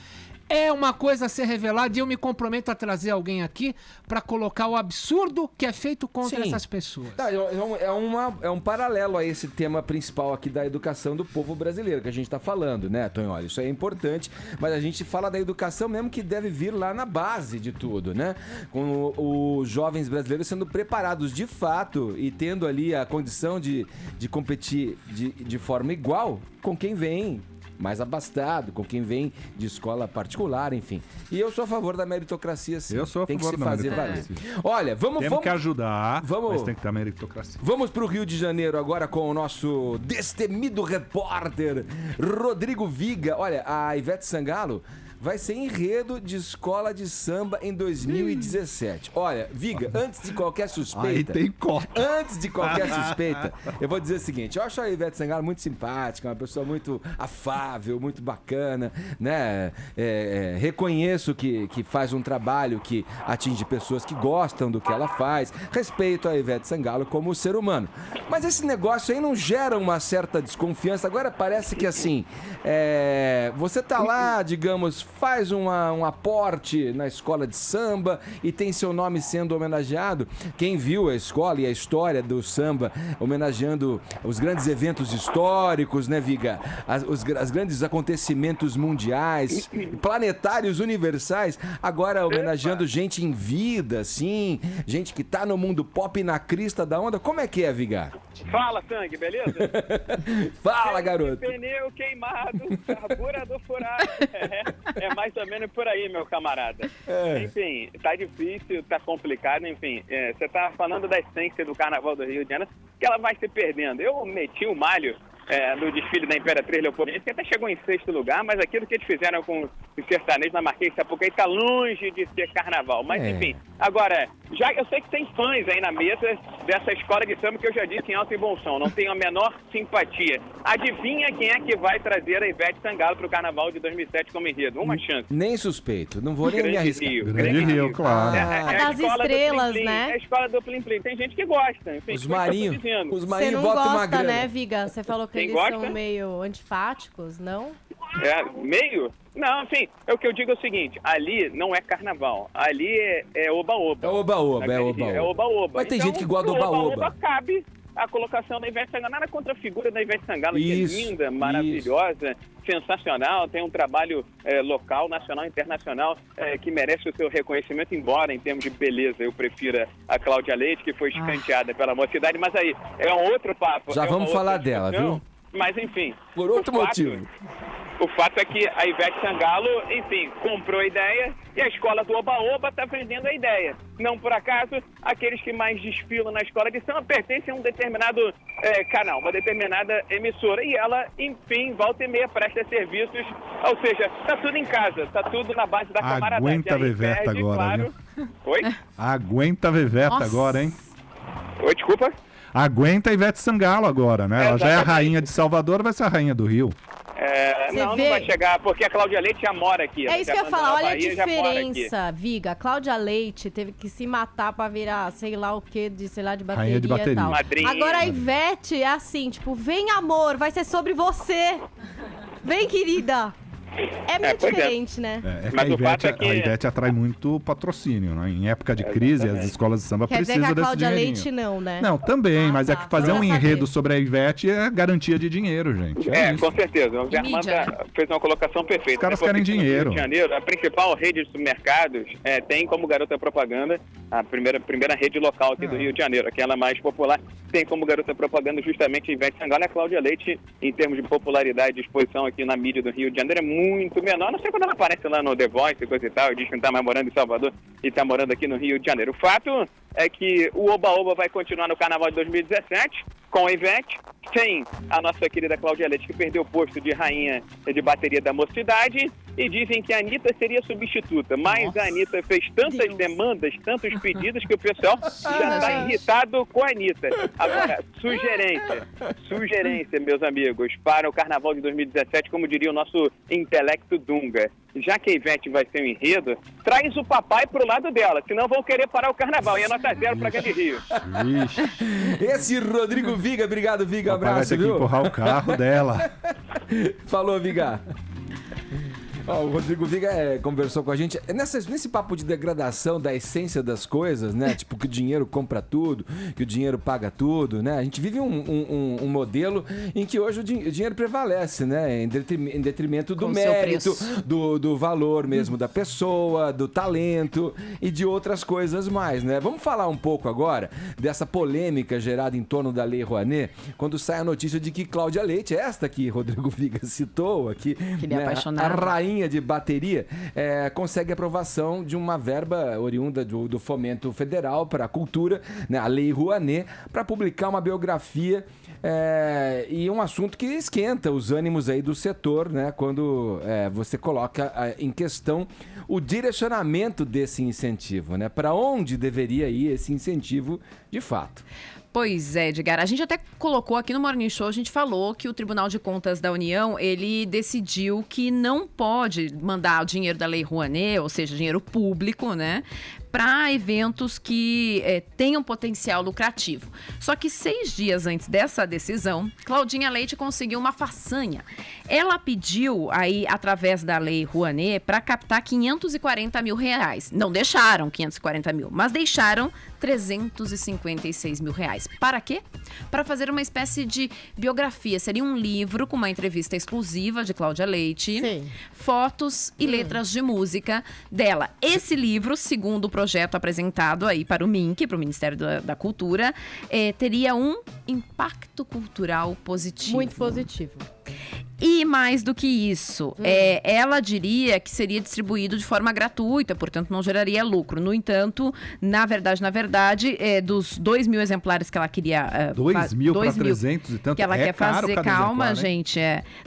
[SPEAKER 4] é uma coisa a ser revelada e eu me comprometo a trazer alguém aqui para colocar o absurdo que é feito contra
[SPEAKER 2] Sim.
[SPEAKER 4] essas pessoas.
[SPEAKER 2] Tá, é um paralelo a esse tema principal aqui da educação do povo brasileiro que a gente tá falando, né, Tonholi? Isso é importante, mas a gente fala da educação mesmo que deve vir lá na base de tudo, né? Com os jovens brasileiros sendo preparados de fato e tendo ali a condição de competir de forma igual com quem vem mais abastado, com quem vem de escola particular, enfim. E eu sou a favor da meritocracia, sim.
[SPEAKER 8] Eu sou a
[SPEAKER 2] Tem que
[SPEAKER 8] favor
[SPEAKER 2] se
[SPEAKER 8] da
[SPEAKER 2] fazer
[SPEAKER 8] meritocracia.
[SPEAKER 2] valer. Olha,
[SPEAKER 8] Temos que ajudar,
[SPEAKER 2] vamos-
[SPEAKER 8] mas tem que ter a meritocracia.
[SPEAKER 2] Vamos pro Rio de Janeiro agora com o nosso destemido repórter Rodrigo Viga. Olha, a Ivete Sangalo vai ser enredo de escola de samba em 2017. Olha, Viga, antes de qualquer
[SPEAKER 8] Aí
[SPEAKER 2] suspeita...
[SPEAKER 8] tem cota.
[SPEAKER 2] Antes de qualquer suspeita, eu vou dizer o seguinte: eu acho a Ivete Sangalo muito simpática, uma pessoa muito afável, muito bacana, né? Reconheço que faz um trabalho que atinge pessoas que gostam do que ela faz. Respeito a Ivete Sangalo como ser humano. Mas esse negócio aí não gera uma certa desconfiança. Agora parece que assim, você tá lá, digamos, faz um aporte na escola de samba e tem seu nome sendo homenageado. Quem viu a escola e a história do samba homenageando os grandes eventos históricos, né, Viga? Os grandes acontecimentos mundiais, planetários, universais, agora homenageando gente em vida, assim, gente que tá no mundo pop na crista da onda. Como é que é, Viga?
[SPEAKER 9] Fala, Sangue, beleza?
[SPEAKER 2] Fala, garoto.
[SPEAKER 9] Pneu queimado, carburador furado. É mais ou menos por aí, meu camarada. Enfim, tá difícil, tá complicado, enfim. Você tá falando da essência do Carnaval do Rio de Janeiro, que ela vai se perdendo. Eu meti o malho no desfile da Imperatriz Leopoldina, que até chegou em 6º lugar, mas aquilo que eles fizeram com os sertanejos na Marquês de Sapucaí tá longe de ser carnaval. Mas, enfim, agora, já eu sei que tem fãs aí na mesa dessa escola de samba que eu já disse em alto e bom som, não tenho a menor simpatia. Adivinha quem é que vai trazer a Ivete Sangalo pro Carnaval de 2007 como enredo? Uma chance.
[SPEAKER 2] Nem suspeito, não vou nem me arriscar.
[SPEAKER 8] Grande Rio, claro.
[SPEAKER 6] A
[SPEAKER 9] a
[SPEAKER 6] das
[SPEAKER 9] escola do
[SPEAKER 6] estrelas,
[SPEAKER 9] Plim Plim,
[SPEAKER 6] né?
[SPEAKER 9] É a escola do Plim Plim. Tem gente que gosta. Enfim,
[SPEAKER 2] Os
[SPEAKER 9] foi o que eu tô
[SPEAKER 2] marinhos,
[SPEAKER 9] dizendo.
[SPEAKER 2] os
[SPEAKER 6] Você
[SPEAKER 2] marinhos
[SPEAKER 6] não
[SPEAKER 2] botam uma
[SPEAKER 6] gosta,
[SPEAKER 2] grana.
[SPEAKER 6] né, Viga? Você falou que
[SPEAKER 9] Quem
[SPEAKER 6] eles
[SPEAKER 9] gosta?
[SPEAKER 6] são meio antipáticos, não?
[SPEAKER 9] Meio? Não, enfim, o que eu digo é o seguinte, ali não é carnaval, ali é oba-oba.
[SPEAKER 2] É oba-oba,
[SPEAKER 9] Naquele dia, É oba-oba.
[SPEAKER 2] Mas tem gente que gosta do
[SPEAKER 9] pro
[SPEAKER 2] oba-oba.
[SPEAKER 9] cabe a colocação da Ivete Sangalo. Nada contra a figura da Ivete Sangalo, que é
[SPEAKER 2] Isso,
[SPEAKER 9] linda, maravilhosa, sensacional, tem um trabalho local, nacional, internacional, que merece o seu reconhecimento, embora em termos de beleza eu prefira a Cláudia Leite, que foi escanteada pela mocidade, mas aí é um outro papo.
[SPEAKER 2] Já vamos falar dela, viu?
[SPEAKER 9] Mas enfim.
[SPEAKER 2] Por outro motivo.
[SPEAKER 9] O fato é que a Ivete Sangalo, enfim, comprou a ideia e a escola do Oba-Oba está vendendo a ideia. Não por acaso, aqueles que mais desfilam na escola de samba pertencem a um determinado canal, uma determinada emissora. E ela, enfim, volta e meia presta serviços. Ou seja, tá tudo em casa, tá tudo na base da camaradagem.
[SPEAKER 8] Aguenta a Veveta agora,
[SPEAKER 9] claro.
[SPEAKER 8] viu?
[SPEAKER 9] Oi?
[SPEAKER 8] Aguenta a Veveta agora, hein?
[SPEAKER 9] Oi, desculpa?
[SPEAKER 8] Aguenta a Ivete Sangalo agora, né? Ela já é a rainha de Salvador, vai ser a rainha do Rio.
[SPEAKER 9] Não vai chegar, porque a Cláudia Leite já mora aqui.
[SPEAKER 6] É isso que eu ia falar, olha a
[SPEAKER 9] diferença,
[SPEAKER 6] Viga. A Cláudia Leite teve que se matar pra virar, sei lá o que, de bateria,
[SPEAKER 8] rainha de bateria
[SPEAKER 6] e tal.
[SPEAKER 9] Madrinha.
[SPEAKER 6] Agora a Ivete é assim, tipo, vem amor, vai ser sobre você. Vem, querida. É muito diferente, né?
[SPEAKER 9] Mas o fato é que...
[SPEAKER 8] A Ivete atrai muito patrocínio, né? Em época de crise, as escolas de samba precisam desse dinheirinho.
[SPEAKER 6] Quer dizer que a Cláudia Leite não, né?
[SPEAKER 8] Não, também, mas é que fazer um enredo sobre a Ivete é garantia de dinheiro, gente.
[SPEAKER 9] Com certeza. O Germanda fez uma colocação perfeita.
[SPEAKER 8] Os caras querem dinheiro.
[SPEAKER 9] No Rio de Janeiro, a principal rede de supermercados tem como garota propaganda, a primeira rede local aqui do Rio de Janeiro, aquela mais popular, tem como garota propaganda justamente a Ivete Sangalo. A Cláudia Leite, em termos de popularidade e exposição aqui na mídia do Rio de Janeiro, é muito menor. Não sei quando ela aparece lá no The Voice e coisa e tal, e diz que não tá mais morando em Salvador e tá morando aqui no Rio de Janeiro. O fato é que o Oba-Oba vai continuar no Carnaval de 2017 com a Ivete, sem a nossa querida Cláudia Leite, que perdeu o posto de rainha de bateria da mocidade, e dizem que a Anitta seria substituta, mas a Anitta fez tantas demandas, tantos pedidos, que o pessoal já está irritado com a Anitta. Agora, sugerência, meus amigos, para o Carnaval de 2017, como diria o nosso intelecto Dunga. Já que a Ivete vai ser um enredo, traz o papai pro lado dela, senão vão querer parar o Carnaval. E é nota 0 pra Grande Rio.
[SPEAKER 2] Esse Rodrigo Viga, obrigado, Viga,
[SPEAKER 8] O papai
[SPEAKER 2] abraço,
[SPEAKER 8] vai ter que
[SPEAKER 2] viu?
[SPEAKER 8] empurrar o carro dela.
[SPEAKER 2] Falou, Viga. O Rodrigo Viga conversou com a gente nesse papo de degradação da essência das coisas, né? Tipo, que o dinheiro compra tudo, que o dinheiro paga tudo, né? A gente vive um modelo em que hoje o dinheiro prevalece, né? Em detrimento do mérito, do valor mesmo da pessoa, do talento e de outras coisas mais, né? Vamos falar um pouco agora dessa polêmica gerada em torno da Lei Rouanet, quando sai a notícia de que Cláudia Leite, esta que Rodrigo Viga citou aqui,
[SPEAKER 3] que ele é apaixonado,
[SPEAKER 2] a rainha de bateria, consegue aprovação de uma verba oriunda do Fomento Federal para a Cultura, né, a Lei Rouanet, para publicar uma biografia e um assunto que esquenta os ânimos aí do setor, né, quando você coloca em questão o direcionamento desse incentivo, né, para onde deveria ir esse incentivo de fato.
[SPEAKER 3] Pois é, Edgar. A gente até colocou aqui no Morning Show, a gente falou que o Tribunal de Contas da União, ele decidiu que não pode mandar o dinheiro da Lei Rouanet, ou seja, dinheiro público, né, para eventos que tenham potencial lucrativo. Só que 6 dias antes dessa decisão, Claudinha Leite conseguiu uma façanha. Ela pediu, aí, através da Lei Rouanet, para captar 540 mil reais. Não deixaram 540 mil, mas deixaram 356 mil reais. Para quê? Para fazer uma espécie de biografia. Seria um livro com uma entrevista exclusiva de Cláudia Leite, fotos e letras de música dela. Esse livro, segundo o projeto apresentado aí para o MINC, para o Ministério da Cultura, teria um impacto cultural positivo.
[SPEAKER 6] Muito positivo.
[SPEAKER 3] E mais do que isso, ela diria que seria distribuído de forma gratuita, portanto não geraria lucro. No entanto, na verdade, dos 2 mil exemplares que ela queria...
[SPEAKER 8] 2 mil para 300 e tanto,
[SPEAKER 3] que ela quer fazer, calma, exemplar, gente,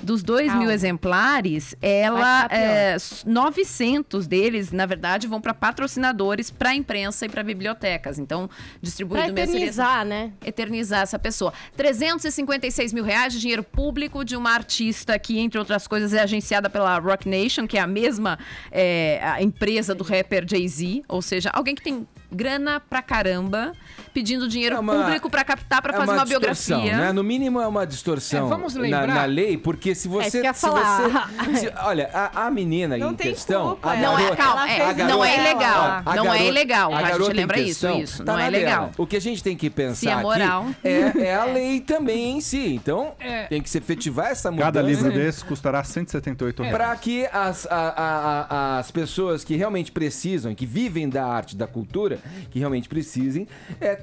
[SPEAKER 3] dos 2 mil exemplares, ela 900 deles, na verdade, vão para patrocinadores, para a imprensa e para bibliotecas. Então, distribuído
[SPEAKER 6] mesmo. Eternizar, né?
[SPEAKER 3] Eternizar essa pessoa. 356 mil reais de dinheiro público de uma artista que, entre outras coisas, é agenciada pela Roc Nation, que é a mesma a empresa do rapper Jay-Z, ou seja, alguém que tem grana pra caramba, pedindo dinheiro público para captar, para fazer uma
[SPEAKER 2] distorção,
[SPEAKER 3] biografia.
[SPEAKER 2] Né? No mínimo é uma distorção
[SPEAKER 4] vamos lembrar...
[SPEAKER 2] na lei, porque se você... olha, a menina
[SPEAKER 6] não
[SPEAKER 2] em
[SPEAKER 6] tem
[SPEAKER 2] questão...
[SPEAKER 6] Culpa,
[SPEAKER 3] não é, calma, não é ilegal. Não é ilegal. A gente lembra isso.
[SPEAKER 2] Tá
[SPEAKER 3] não é legal.
[SPEAKER 2] O que a gente tem que pensar
[SPEAKER 3] se é moral.
[SPEAKER 2] aqui é a lei também em si. Então, tem que se efetivar essa mudança.
[SPEAKER 8] Cada livro desse custará R$178.
[SPEAKER 2] Para que as pessoas que realmente precisam, que vivem da arte, da cultura, que realmente precisem,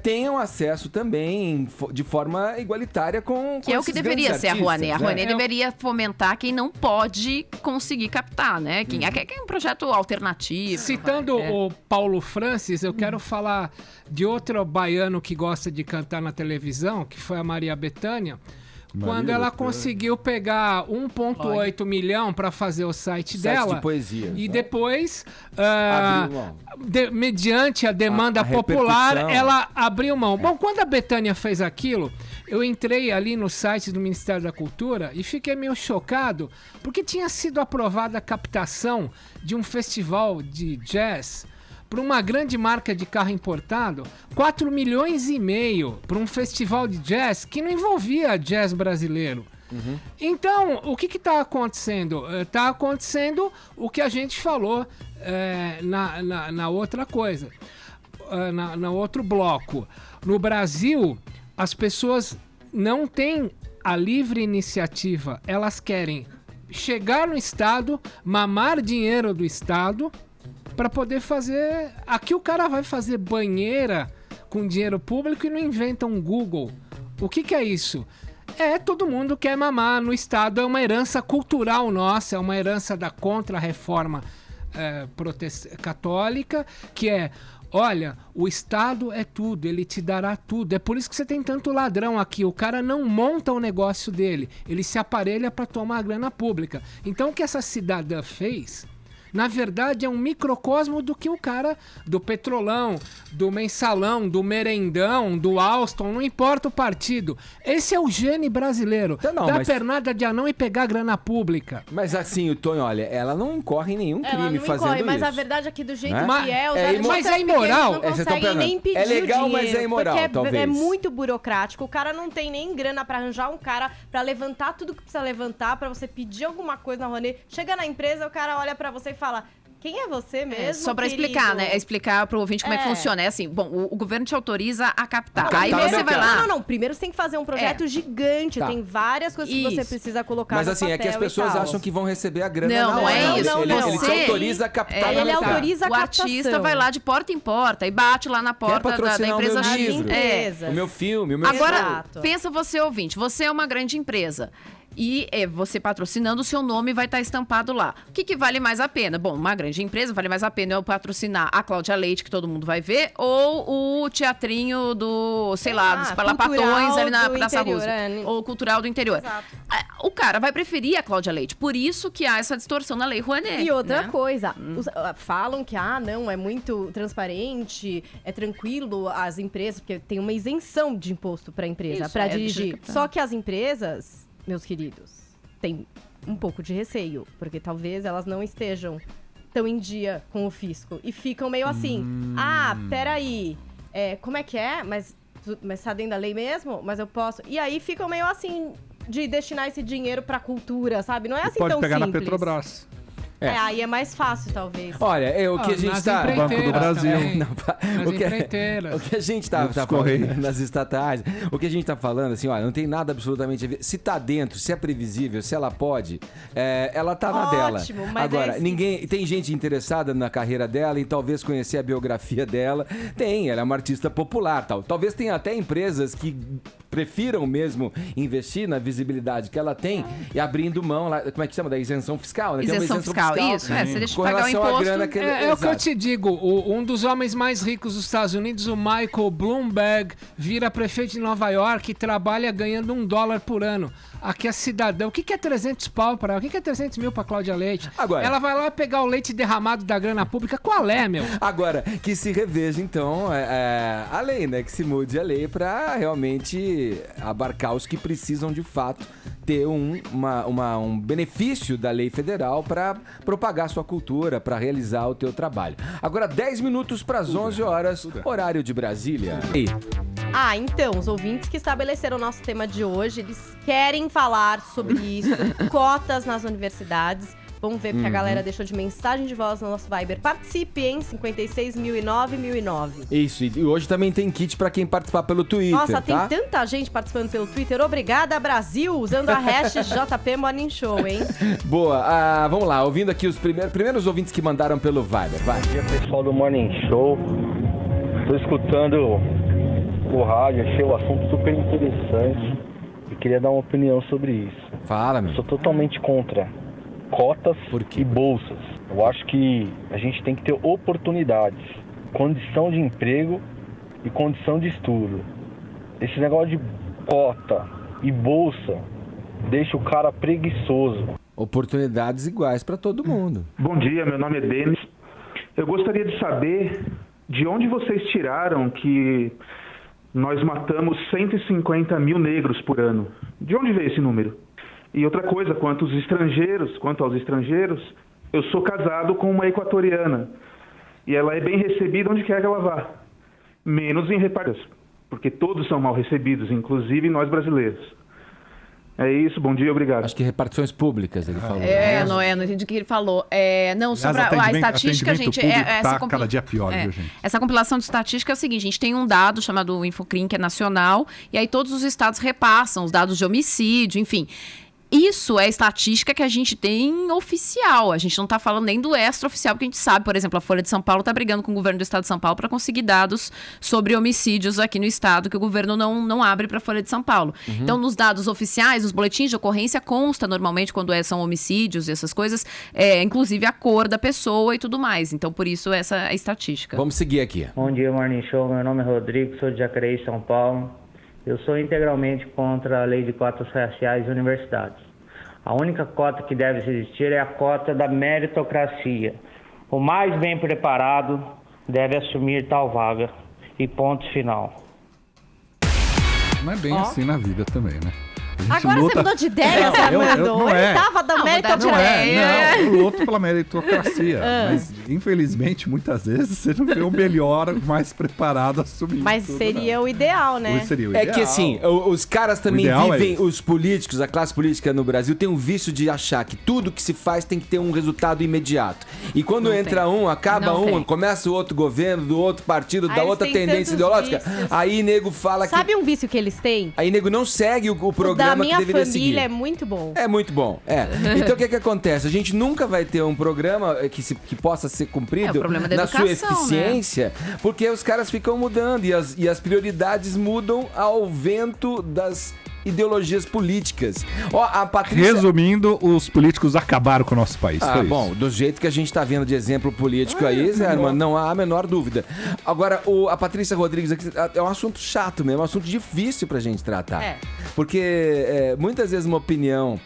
[SPEAKER 2] tenham acesso também de forma igualitária com
[SPEAKER 3] que é o que deveria ser a Rouanet. A Rouanet
[SPEAKER 2] né?
[SPEAKER 3] deveria fomentar quem não pode conseguir captar, né? Quem é um projeto alternativo.
[SPEAKER 4] Citando o Paulo Francis, eu quero falar de outro baiano que gosta de cantar na televisão, que foi a Maria Bethânia. Quando ela conseguiu pegar 1,8 milhão para fazer o site dela.
[SPEAKER 2] De poesia.
[SPEAKER 4] E depois, mediante a demanda popular, ela abriu mão. Bom, quando a Bethânia fez aquilo, eu entrei ali no site do Ministério da Cultura e fiquei meio chocado, porque tinha sido aprovada a captação de um festival de jazz para uma grande marca de carro importado, 4,5 milhões para um festival de jazz que não envolvia jazz brasileiro. Então, o que está acontecendo? Está acontecendo o que a gente falou na outra coisa, na outro bloco. No Brasil, as pessoas não têm a livre iniciativa, elas querem chegar no Estado, mamar dinheiro do Estado, para poder fazer... Aqui o cara vai fazer banheira com dinheiro público e não inventa um Google. O que é isso? Todo mundo quer mamar no Estado. É uma herança cultural nossa, é uma herança da contra-reforma católica, que é... Olha, o Estado é tudo, ele te dará tudo. É por isso que você tem tanto ladrão aqui. O cara não monta o negócio dele, ele se aparelha para tomar a grana pública. Então o que essa cidadã fez... Na verdade, é um microcosmo do que o cara do Petrolão, do Mensalão, do Merendão, do Alstom, não importa o partido. Esse é o gene brasileiro. Dar pernada de anão e pegar grana pública.
[SPEAKER 2] Mas assim, o Tonho, olha, ela não incorre em nenhum crime fazendo isso.
[SPEAKER 6] Mas a verdade é que do jeito
[SPEAKER 2] né?
[SPEAKER 6] que é, os
[SPEAKER 4] mas é imoral.
[SPEAKER 6] Não conseguem nem pedir
[SPEAKER 2] é legal,
[SPEAKER 6] dinheiro,
[SPEAKER 2] mas é imoral,
[SPEAKER 6] porque
[SPEAKER 2] talvez.
[SPEAKER 6] É muito burocrático. O cara não tem nem grana pra arranjar um cara pra levantar tudo que precisa levantar, pra você pedir alguma coisa na Rouanet. Chega na empresa, o cara olha pra você e fala... Quem é você mesmo,
[SPEAKER 3] só pra
[SPEAKER 6] querido?
[SPEAKER 3] explicar, né? Explicar pro ouvinte como é que funciona. É assim, bom, o governo te autoriza a captar. Aí você vai lá...
[SPEAKER 6] Não. Primeiro você tem que fazer um projeto gigante. Tem várias coisas que você precisa colocar
[SPEAKER 2] Mas
[SPEAKER 6] no
[SPEAKER 2] assim,
[SPEAKER 6] papel
[SPEAKER 2] é que as pessoas acham que vão receber a grana
[SPEAKER 3] não é isso.
[SPEAKER 2] Ele te autoriza a captar
[SPEAKER 6] Ele autoriza a captação.
[SPEAKER 3] O artista vai lá de porta em porta e bate lá na porta da empresa
[SPEAKER 2] X. O meu filme, o meu
[SPEAKER 3] Agora, pensa você, ouvinte. Você é uma grande empresa. E você patrocinando, o seu nome vai estar estampado lá. O que vale mais a pena? Bom, uma grande empresa, vale mais a pena eu patrocinar a Cláudia Leite, que todo mundo vai ver, ou o teatrinho dos Palapatões ali na Praça Rosa. Ou cultural do interior.
[SPEAKER 6] Exato.
[SPEAKER 3] O cara vai preferir a Cláudia Leite. Por isso que há essa distorção na Lei Rouanet.
[SPEAKER 6] E outra coisa, falam que, não, é muito transparente, é tranquilo as empresas, porque tem uma isenção de imposto para a empresa, para dirigir. Só que as empresas... Meus queridos, tem um pouco de receio, porque talvez elas não estejam tão em dia com o fisco. E ficam meio assim, peraí, como é que é? Mas tá dentro da lei mesmo? Mas eu posso... E aí ficam meio assim, de destinar esse dinheiro pra cultura, sabe? Não é assim tão simples.
[SPEAKER 8] Pode pegar na Petrobras.
[SPEAKER 6] Aí é mais fácil, talvez.
[SPEAKER 2] Olha, o que a gente tá...
[SPEAKER 8] O Banco do Brasil.
[SPEAKER 2] O que a gente tá falando nas estatais, o que a gente tá falando, assim, olha, não tem nada absolutamente a ver. Se tá dentro, se é previsível, se ela pode, ela tá na dela.
[SPEAKER 6] Mas
[SPEAKER 2] agora, tem gente interessada na carreira dela e talvez conhecer a biografia dela. Ela é uma artista popular, tal. Talvez tenha até empresas que prefiram mesmo investir na visibilidade que ela tem e abrindo mão, como é que chama? Da isenção fiscal, né?
[SPEAKER 3] Isenção fiscal, isso. Você deixa de pagar o imposto.
[SPEAKER 4] É o que eu te digo. Um dos homens mais ricos dos Estados Unidos, o Michael Bloomberg, vira prefeito de Nova York e trabalha ganhando $1 por ano. Aqui é cidadão. O que é 300 pau para ela? O que é 300 mil para Cláudia Leite?
[SPEAKER 2] Agora,
[SPEAKER 4] ela vai lá pegar o leite derramado da grana pública. Qual é, meu?
[SPEAKER 2] Agora, que se reveja, então, a lei, né? Que se mude a lei para realmente abarcar os que precisam, de fato, ter um benefício da lei federal para propagar sua cultura, para realizar o teu trabalho. Agora, 10 minutos para as 11 horas, horário de Brasília.
[SPEAKER 6] Ah, então, os ouvintes que estabeleceram o nosso tema de hoje, eles querem falar sobre isso, cotas nas universidades. Vamos ver, porque a galera deixou de mensagem de voz no nosso Viber. Participe, hein? 56.009.009.
[SPEAKER 2] Isso, e hoje também tem kit pra quem participar pelo Twitter,
[SPEAKER 6] Nossa,
[SPEAKER 2] tá?
[SPEAKER 6] tem tanta gente participando pelo Twitter. Obrigada, Brasil, usando a hashtag JP Morning Show, hein?
[SPEAKER 2] Boa, vamos lá, ouvindo aqui os primeiros ouvintes que mandaram pelo Viber, vai.
[SPEAKER 10] Bom dia, pessoal do Morning Show. Tô escutando o rádio, achei o assunto super interessante e queria dar uma opinião sobre isso.
[SPEAKER 2] Fala, meu.
[SPEAKER 10] Sou totalmente contra cotas e bolsas. Eu acho que a gente tem que ter oportunidades, condição de emprego e condição de estudo. Esse negócio de cota e bolsa deixa o cara preguiçoso.
[SPEAKER 2] Oportunidades iguais para todo mundo.
[SPEAKER 11] Bom dia, meu nome é Denis. Eu gostaria de saber de onde vocês tiraram que nós matamos 150 mil negros por ano. De onde veio esse número? E outra coisa, quanto aos estrangeiros, eu sou casado com uma equatoriana. E ela é bem recebida onde quer que ela vá. Menos em repartos, porque todos são mal recebidos, inclusive nós brasileiros. É isso, bom dia, obrigado.
[SPEAKER 2] Acho que repartições públicas, ele falou.
[SPEAKER 3] Não entendi o que ele falou. Não, sobre a estatística, gente...
[SPEAKER 8] cada dia pior, viu, gente?
[SPEAKER 3] Essa compilação de estatística é o seguinte, a gente tem um dado chamado Infocrim, que é nacional, e aí todos os estados repassam os dados de homicídio, enfim... Isso é estatística que a gente tem oficial. A gente não está falando nem do extraoficial, porque a gente sabe, por exemplo, a Folha de São Paulo está brigando com o governo do estado de São Paulo para conseguir dados sobre homicídios aqui no estado, que o governo não abre para a Folha de São Paulo. Então, nos dados oficiais, nos boletins de ocorrência, consta normalmente quando são homicídios e essas coisas, inclusive a cor da pessoa e tudo mais. Então, por isso, essa é a estatística.
[SPEAKER 2] Vamos seguir aqui.
[SPEAKER 12] Bom dia, Morning Show. Meu nome é Rodrigo, sou de Jacareí, São Paulo. Eu sou integralmente contra a lei de cotas raciais e universidades. A única cota que deve existir é a cota da meritocracia. O mais bem preparado deve assumir tal vaga. E ponto final.
[SPEAKER 8] Não é bem assim na vida também, né?
[SPEAKER 6] Agora você mudou de ideia, Armando. Ele tava da meritocracia.
[SPEAKER 8] Eu luto pela meritocracia. Mas, infelizmente, muitas vezes você não vê o melhor, mais preparado assumindo.
[SPEAKER 6] Mas seria o ideal, né?
[SPEAKER 8] Seria o ideal.
[SPEAKER 2] É que assim, os caras também vivem, os políticos, a classe política no Brasil tem um vício de achar que tudo que se faz tem que ter um resultado imediato. E quando entra um, acaba começa o outro governo, do outro partido, da outra tendência ideológica, aí nego fala que...
[SPEAKER 6] Sabe um vício que eles têm?
[SPEAKER 2] Aí nego não segue o programa.
[SPEAKER 6] Da minha
[SPEAKER 2] que deveria
[SPEAKER 6] família
[SPEAKER 2] seguir.
[SPEAKER 6] É muito bom.
[SPEAKER 2] É muito bom, Então o que acontece? A gente nunca vai ter um programa que possa ser cumprido na sua eficiência, né? Porque os caras ficam mudando e as prioridades mudam ao vento das ideologias políticas. A Patrícia...
[SPEAKER 8] Resumindo, os políticos acabaram com o nosso país.
[SPEAKER 2] Bom, do jeito que a gente tá vendo de exemplo político aí, Zé Armando, não há a menor dúvida. Agora, a Patrícia Rodrigues aqui é um assunto chato mesmo, é um assunto difícil pra gente tratar. Porque muitas vezes uma opinião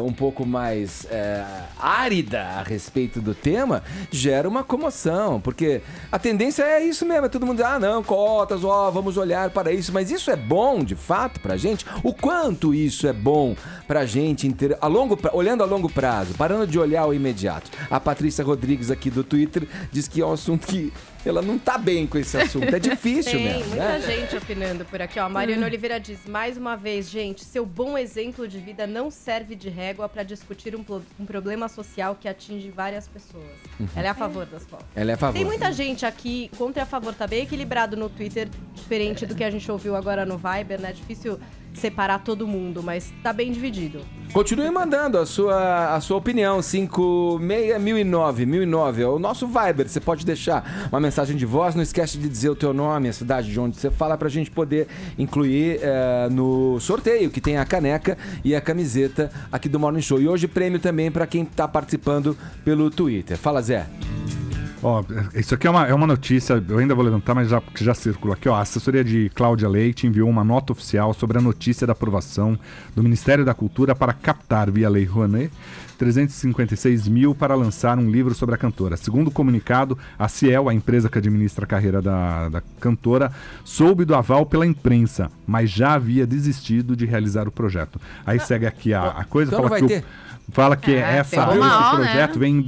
[SPEAKER 2] um pouco mais árida a respeito do tema gera uma comoção, porque a tendência é isso mesmo, é todo mundo dizer, não, cotas, vamos olhar para isso, mas isso é bom de fato pra gente? O quanto isso é bom pra gente olhando a longo prazo, parando de olhar o imediato? A Patrícia Rodrigues aqui do Twitter diz que é um assunto que ela não tá bem com esse assunto, é difícil mesmo.
[SPEAKER 6] Tem muita gente opinando por aqui, ó. Mariana Oliveira diz, mais uma vez, gente, seu bom exemplo de vida não serve de régua para discutir um problema social que atinge várias pessoas. Ela é a favor das cotas.
[SPEAKER 2] Ela é a favor.
[SPEAKER 6] Tem muita gente aqui contra e a favor, tá bem equilibrado no Twitter, diferente do que a gente ouviu agora no Viber, né? Difícil separar todo mundo, mas tá bem dividido.
[SPEAKER 2] Continue mandando a sua opinião, 56009 é o nosso Viber, você pode deixar uma mensagem de voz, não esquece de dizer o teu nome, a cidade de onde você fala, pra gente poder incluir no sorteio, que tem a caneca e a camiseta aqui do Morning Show. E hoje prêmio também pra quem tá participando pelo Twitter. Fala, Zé.
[SPEAKER 8] Isso aqui é uma notícia, eu ainda vou levantar, mas já circula aqui. A assessoria de Cláudia Leite enviou uma nota oficial sobre a notícia da aprovação do Ministério da Cultura para captar, via Lei Rouanet, 356 mil para lançar um livro sobre a cantora. Segundo o comunicado, a Ciel, a empresa que administra a carreira da cantora, soube do aval pela imprensa, mas já havia desistido de realizar o projeto. Aí segue aqui a coisa.
[SPEAKER 2] Então fala não vai ter?
[SPEAKER 8] Fala que esse projeto vem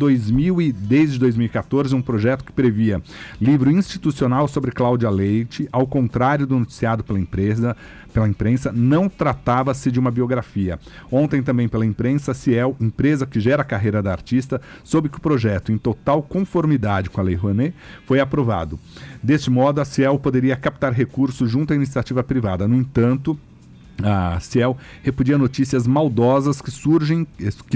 [SPEAKER 8] desde 2014, um projeto que previa livro institucional sobre Cláudia Leite, ao contrário do noticiado pela imprensa, não tratava-se de uma biografia. Ontem também pela imprensa, a Ciel, empresa que gera a carreira da artista, soube que o projeto, em total conformidade com a Lei Rouanet, foi aprovado. Deste modo, a Ciel poderia captar recursos junto à iniciativa privada. No entanto, a Ciel repudia notícias maldosas que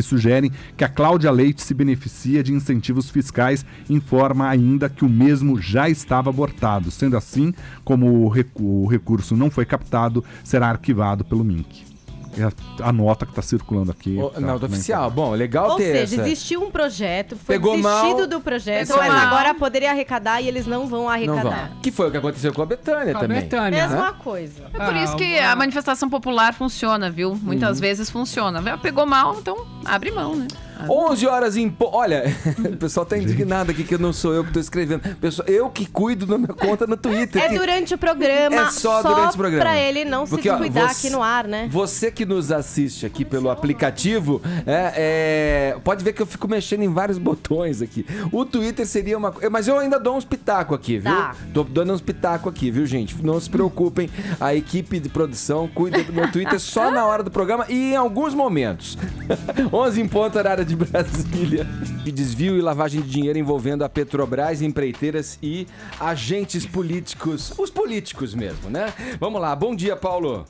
[SPEAKER 8] sugerem que a Cláudia Leite se beneficia de incentivos fiscais, informa ainda que o mesmo já estava abortado. Sendo assim, como o recurso não foi captado, será arquivado pelo MINC. É a nota que está circulando aqui.
[SPEAKER 2] Nota oficial. Bom, legal ter essa.
[SPEAKER 6] Ou seja, existiu um projeto, foi
[SPEAKER 2] Pegou
[SPEAKER 6] desistido
[SPEAKER 2] mal,
[SPEAKER 6] do projeto,
[SPEAKER 2] mas
[SPEAKER 6] agora poderia arrecadar e eles não vão arrecadar.
[SPEAKER 2] Não vão. Que foi o que aconteceu com a Betânia também.
[SPEAKER 6] Mesma coisa.
[SPEAKER 3] É por isso que a manifestação popular funciona, viu? Muitas vezes funciona. Pegou mal, então abre mão, né?
[SPEAKER 2] 11 horas em... Olha, o pessoal tá indignado aqui que não sou eu que tô escrevendo. Pessoal, eu que cuido da minha conta no Twitter.
[SPEAKER 6] É durante o programa,
[SPEAKER 2] é só durante o programa.
[SPEAKER 6] Pra ele não se descuidar aqui no ar, né?
[SPEAKER 2] Você que nos assiste aqui pelo aplicativo, pode ver que eu fico mexendo em vários botões aqui. O Twitter seria uma... Mas eu ainda dou uns pitacos aqui, viu?
[SPEAKER 6] Tá.
[SPEAKER 2] Tô dando uns pitacos aqui, viu, gente? Não se preocupem, a equipe de produção cuida do meu Twitter só na hora do programa e em alguns momentos. 11 em ponto, horário de Brasília. De desvio e lavagem de dinheiro envolvendo a Petrobras, empreiteiras e agentes políticos. Os políticos mesmo, né? Vamos lá. Bom dia, Paulo.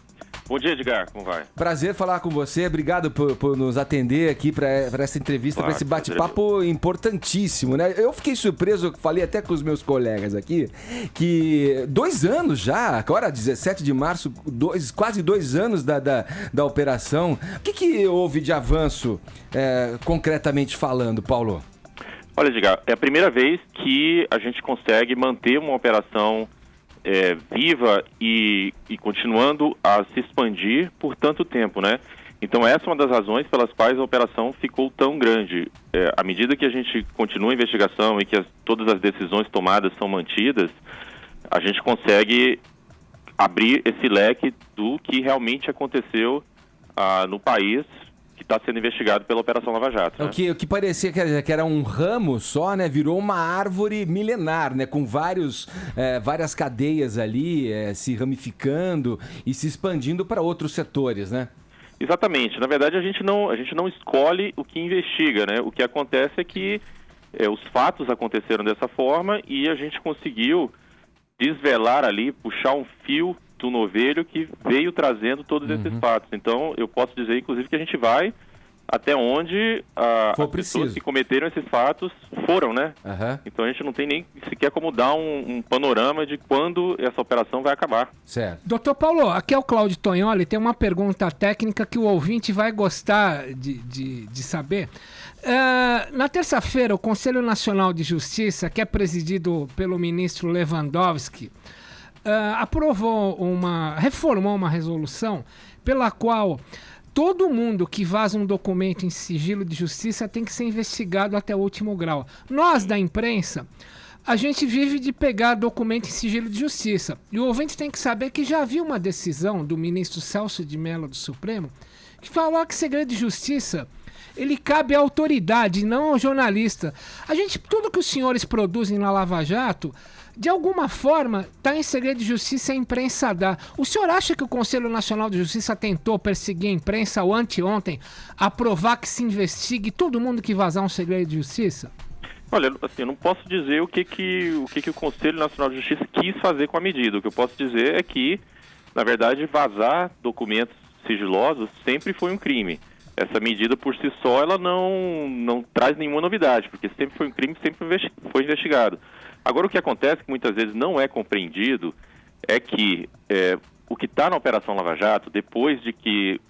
[SPEAKER 13] Bom dia, Edgar. Como vai?
[SPEAKER 2] Prazer falar com você. Obrigado por nos atender aqui para essa entrevista, para esse bate-papo importantíssimo, né? Eu fiquei surpreso, eu falei até com os meus colegas aqui, que 2 anos já, agora 17 de março, quase 2 anos da operação. O que houve de avanço, concretamente falando, Paulo?
[SPEAKER 13] Olha, Edgar, é a primeira vez que a gente consegue manter uma operação viva e continuando a se expandir por tanto tempo, né? Então essa é uma das razões pelas quais a operação ficou tão grande. À medida que a gente continua a investigação e que todas as decisões tomadas são mantidas, a gente consegue abrir esse leque do que realmente aconteceu no país, que está sendo investigado pela Operação Lava Jato. Né?
[SPEAKER 2] O que parecia que era um ramo só, né? Virou uma árvore milenar, né? Com várias cadeias ali se ramificando e se expandindo para outros setores, né?
[SPEAKER 13] Exatamente. Na verdade, a gente não escolhe o que investiga, né? O que acontece é que os fatos aconteceram dessa forma e a gente conseguiu desvelar ali, puxar um fio do novelho que veio trazendo todos esses fatos. Então, eu posso dizer, inclusive, que a gente vai até onde as pessoas que cometeram esses fatos foram, né? Então, a gente não tem nem sequer como dar um panorama de quando essa operação vai acabar.
[SPEAKER 2] Certo.
[SPEAKER 4] Doutor Paulo, aqui é o Cláudio Tognoli, tem uma pergunta técnica que o ouvinte vai gostar de saber. Na terça-feira, o Conselho Nacional de Justiça, que é presidido pelo ministro Lewandowski, reformou uma resolução pela qual todo mundo que vaza um documento em sigilo de justiça tem que ser investigado até o último grau. Nós, da imprensa, a gente vive de pegar documento em sigilo de justiça. E o ouvinte tem que saber que já havia uma decisão do ministro Celso de Mello do Supremo que falou que segredo de justiça ele cabe à autoridade, não ao jornalista. Tudo que os senhores produzem na Lava Jato, de alguma forma, está em segredo de justiça e a imprensa dá. O senhor acha que o Conselho Nacional de Justiça tentou perseguir a imprensa ou anteontem aprovar que se investigue todo mundo que vazar um segredo de justiça?
[SPEAKER 13] Olha, assim, eu não posso dizer o que o Conselho Nacional de Justiça quis fazer com a medida. O que eu posso dizer é que, na verdade, vazar documentos sigilosos sempre foi um crime. Essa medida por si só, ela não traz nenhuma novidade, porque sempre foi um crime, sempre foi investigado. Agora, o que acontece, que muitas vezes não é compreendido, é que o que está na Operação Lava Jato, depois de que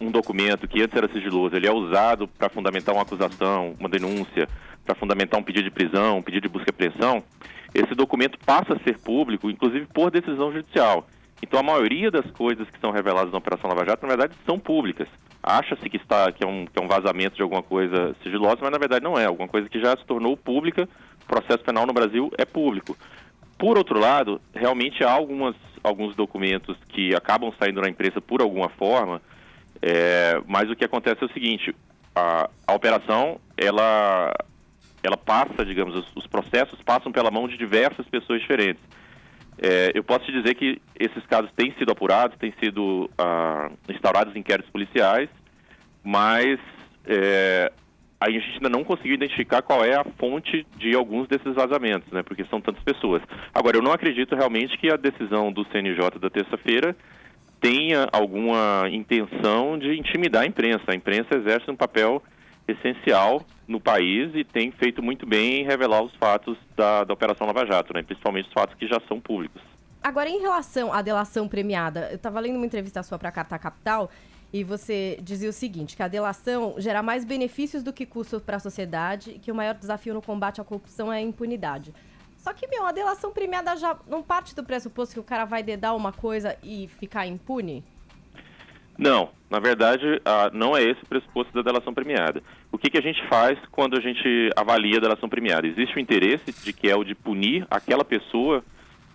[SPEAKER 13] um documento que antes era sigiloso, ele é usado para fundamentar uma acusação, uma denúncia, para fundamentar um pedido de prisão, um pedido de busca e apreensão, esse documento passa a ser público, inclusive por decisão judicial. Então, a maioria das coisas que são reveladas na Operação Lava Jato, na verdade, são públicas. Acha-se que é um vazamento de alguma coisa sigilosa, mas na verdade não é. Alguma coisa que já se tornou pública, o processo penal no Brasil é público. Por outro lado, realmente há alguns documentos que acabam saindo na imprensa por alguma forma, mas o que acontece é o seguinte, a operação, ela passa, digamos, os processos passam pela mão de diversas pessoas diferentes. Eu posso te dizer que esses casos têm sido apurados, têm sido instaurados inquéritos policiais, mas a gente ainda não conseguiu identificar qual é a fonte de alguns desses vazamentos, né? Porque são tantas pessoas. Agora, eu não acredito realmente que a decisão do CNJ da terça-feira tenha alguma intenção de intimidar a imprensa. A imprensa exerce um papel essencial no país e tem feito muito bem em revelar os fatos da Operação Lava Jato, né? Principalmente os fatos que já são públicos.
[SPEAKER 6] Agora, em relação à delação premiada, eu estava lendo uma entrevista sua para a Carta Capital e você dizia o seguinte, que a delação gera mais benefícios do que custos para a sociedade e que o maior desafio no combate à corrupção é a impunidade. Só que, a delação premiada já não parte do pressuposto que o cara vai dedar uma coisa e ficar impune?
[SPEAKER 13] Não, na verdade, não é esse o pressuposto da delação premiada. O que a gente faz quando a gente avalia a delação premiada? Existe o interesse que é o de punir aquela pessoa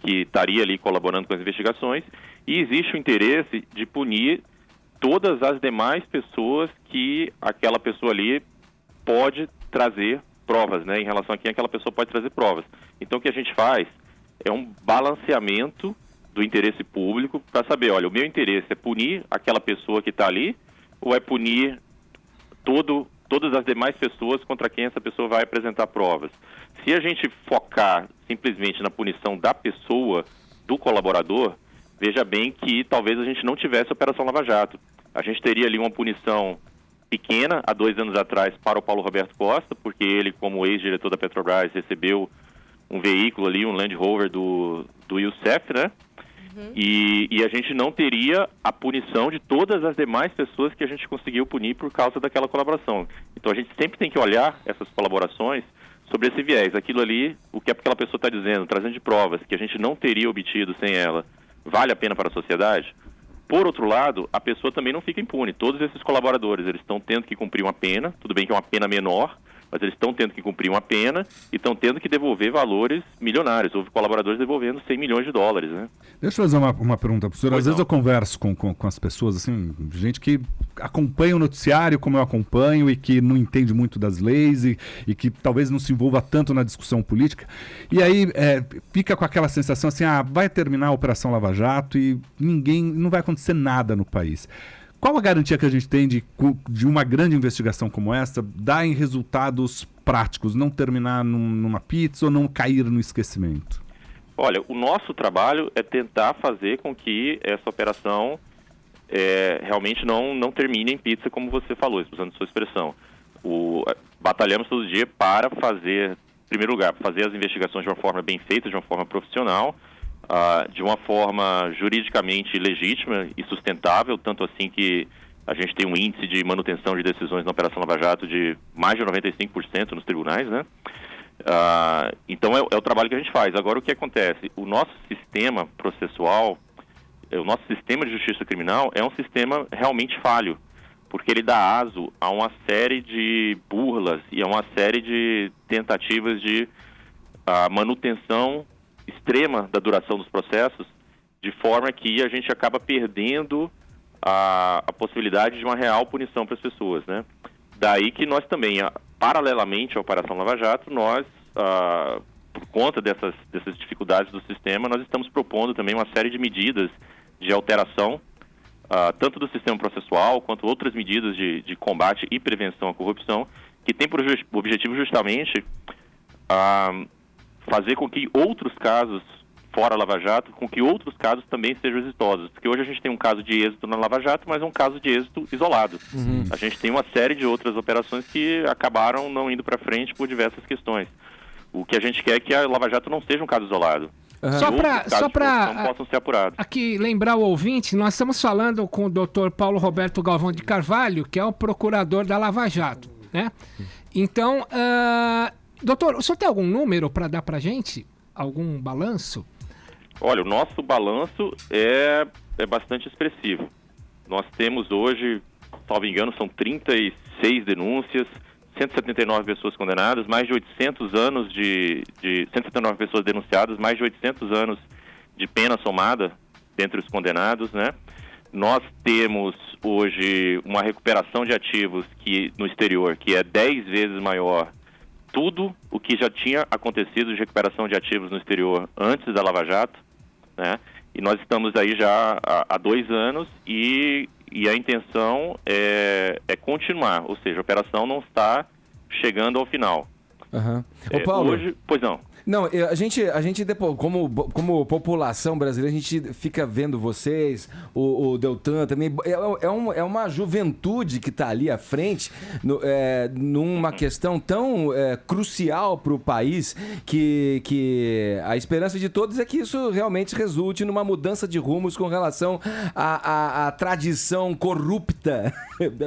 [SPEAKER 13] que estaria ali colaborando com as investigações, e existe o interesse de punir todas as demais pessoas que aquela pessoa ali pode trazer provas, né, em relação a quem aquela pessoa pode trazer provas. Então, o que a gente faz é um balanceamento do interesse público para saber, olha, o meu interesse é punir aquela pessoa que está ali ou é punir todas as demais pessoas contra quem essa pessoa vai apresentar provas. Se a gente focar simplesmente na punição da pessoa, do colaborador, veja bem que talvez a gente não tivesse a Operação Lava Jato. A gente teria ali uma punição pequena, há 2 anos atrás, para o Paulo Roberto Costa, porque ele, como ex-diretor da Petrobras, recebeu um veículo ali, um Land Rover do Youssef, né? E a gente não teria a punição de todas as demais pessoas que a gente conseguiu punir por causa daquela colaboração. Então a gente sempre tem que olhar essas colaborações sobre esse viés. Aquilo ali, o que aquela pessoa está dizendo, trazendo de provas que a gente não teria obtido sem ela, vale a pena para a sociedade? Por outro lado, a pessoa também não fica impune. Todos esses colaboradores, eles estão tendo que cumprir uma pena, tudo bem que é uma pena menor, mas eles estão tendo que cumprir uma pena e estão tendo que devolver valores milionários. Houve colaboradores devolvendo $100 milhões, né?
[SPEAKER 8] Deixa eu fazer uma pergunta, professor. Às vezes eu converso com as pessoas, assim, gente que acompanha o noticiário como eu acompanho e que não entende muito das leis e que talvez não se envolva tanto na discussão política. E aí fica com aquela sensação assim, vai terminar a Operação Lava Jato e não vai acontecer nada no país. Qual a garantia que a gente tem de uma grande investigação como essa dar em resultados práticos, não terminar numa pizza ou não cair no esquecimento?
[SPEAKER 13] Olha, o nosso trabalho é tentar fazer com que essa operação realmente não termine em pizza, como você falou, usando sua expressão. Batalhamos todo dia para fazer, em primeiro lugar, fazer as investigações de uma forma bem feita, de uma forma profissional, de uma forma juridicamente legítima e sustentável, tanto assim que a gente tem um índice de manutenção de decisões na Operação Lava Jato de mais de 95% nos tribunais, né? Então é o trabalho que a gente faz. Agora, o que acontece? O nosso sistema processual, o nosso sistema de justiça criminal é um sistema realmente falho, porque ele dá aso a uma série de burlas e a uma série de tentativas de manutenção extrema da duração dos processos, de forma que a gente acaba perdendo a possibilidade de uma real punição para as pessoas, né? Daí que nós também, paralelamente à Operação Lava Jato, nós, por conta dessas dificuldades do sistema, nós estamos propondo também uma série de medidas de alteração, tanto do sistema processual, quanto outras medidas de combate e prevenção à corrupção, que tem por objetivo justamente fazer com que outros casos fora Lava Jato, com que outros casos também sejam exitosos. Porque hoje a gente tem um caso de êxito na Lava Jato, mas é um caso de êxito isolado. A gente tem uma série de outras operações que acabaram não indo para frente por diversas questões. O que a gente quer é que a Lava Jato não seja um caso isolado.
[SPEAKER 4] Só para
[SPEAKER 13] possam ser apurados.
[SPEAKER 4] Aqui lembrar o ouvinte, nós estamos falando com o Dr. Paulo Roberto Galvão de Carvalho, que é o procurador da Lava Jato, né? Então, doutor, o senhor tem algum número para dar para a gente? Algum balanço?
[SPEAKER 13] Olha, o nosso balanço é bastante expressivo. Nós temos hoje, salvo engano, são 36 denúncias, 179 pessoas condenadas, mais de 800 anos 179 pessoas denunciadas, mais de 800 anos de pena somada dentre os condenados, né? Nós temos hoje uma recuperação de ativos no exterior que é 10 vezes maior. Tudo o que já tinha acontecido de recuperação de ativos no exterior antes da Lava Jato, né? E nós estamos aí já há 2 anos e a intenção é continuar, ou seja, a operação não está chegando ao final.
[SPEAKER 2] Uhum. Ô, Paulo,
[SPEAKER 13] hoje, pois não.
[SPEAKER 2] Não, a gente depois, como população brasileira, a gente fica vendo vocês, o Deltan também, é uma juventude que está ali à frente, numa questão tão crucial para o país, que a esperança de todos é que isso realmente resulte numa mudança de rumos com relação à tradição corrupta,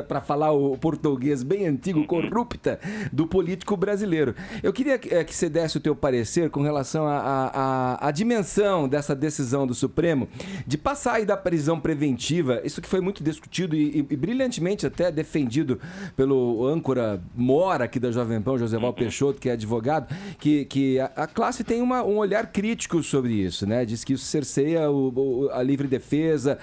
[SPEAKER 2] para falar o português bem antigo, corrupta, do político brasileiro. Eu queria que você desse o teu parecer com relação à dimensão dessa decisão do Supremo de passar aí da prisão preventiva, isso que foi muito discutido e brilhantemente até defendido pelo âncora mora aqui da Jovem Pan, Joséval Peixoto, que é advogado, que a classe tem um olhar crítico sobre isso, né? Diz que isso cerceia a livre defesa,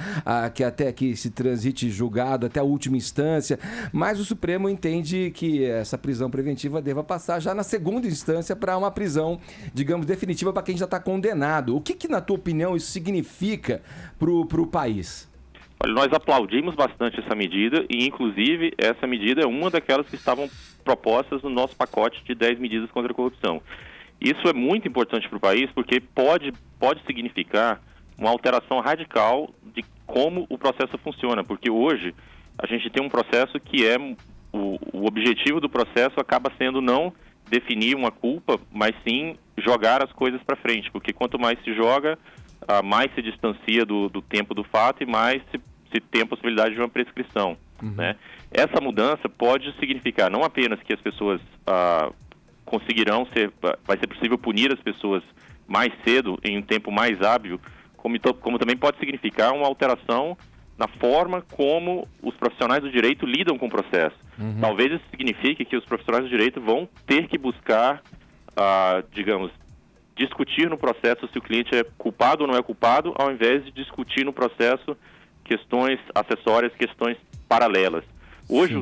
[SPEAKER 2] que até que se transite julgado até a última instância, mas o Supremo entende que essa prisão preventiva deva passar já na segunda instância para uma prisão, digamos, definitiva para quem já está condenado. O que, na tua opinião, isso significa para o país?
[SPEAKER 13] Olha, nós aplaudimos bastante essa medida e, inclusive, essa medida é uma daquelas que estavam propostas no nosso pacote de 10 medidas contra a corrupção. Isso é muito importante para o país porque pode significar uma alteração radical de como o processo funciona, porque hoje a gente tem um processo que o objetivo do processo acaba sendo não definir uma culpa, mas sim jogar as coisas para frente, porque quanto mais se joga, mais se distancia do tempo do fato e mais se tem a possibilidade de uma prescrição. Né? Essa mudança pode significar não apenas que as pessoas vai ser possível punir as pessoas mais cedo, em um tempo mais hábil, como também pode significar uma alteração na forma como os profissionais do direito lidam com o processo. Talvez isso signifique que os profissionais do direito vão ter que buscar, digamos, discutir no processo se o cliente é culpado ou não é culpado, ao invés de discutir no processo questões acessórias, questões paralelas. Hoje,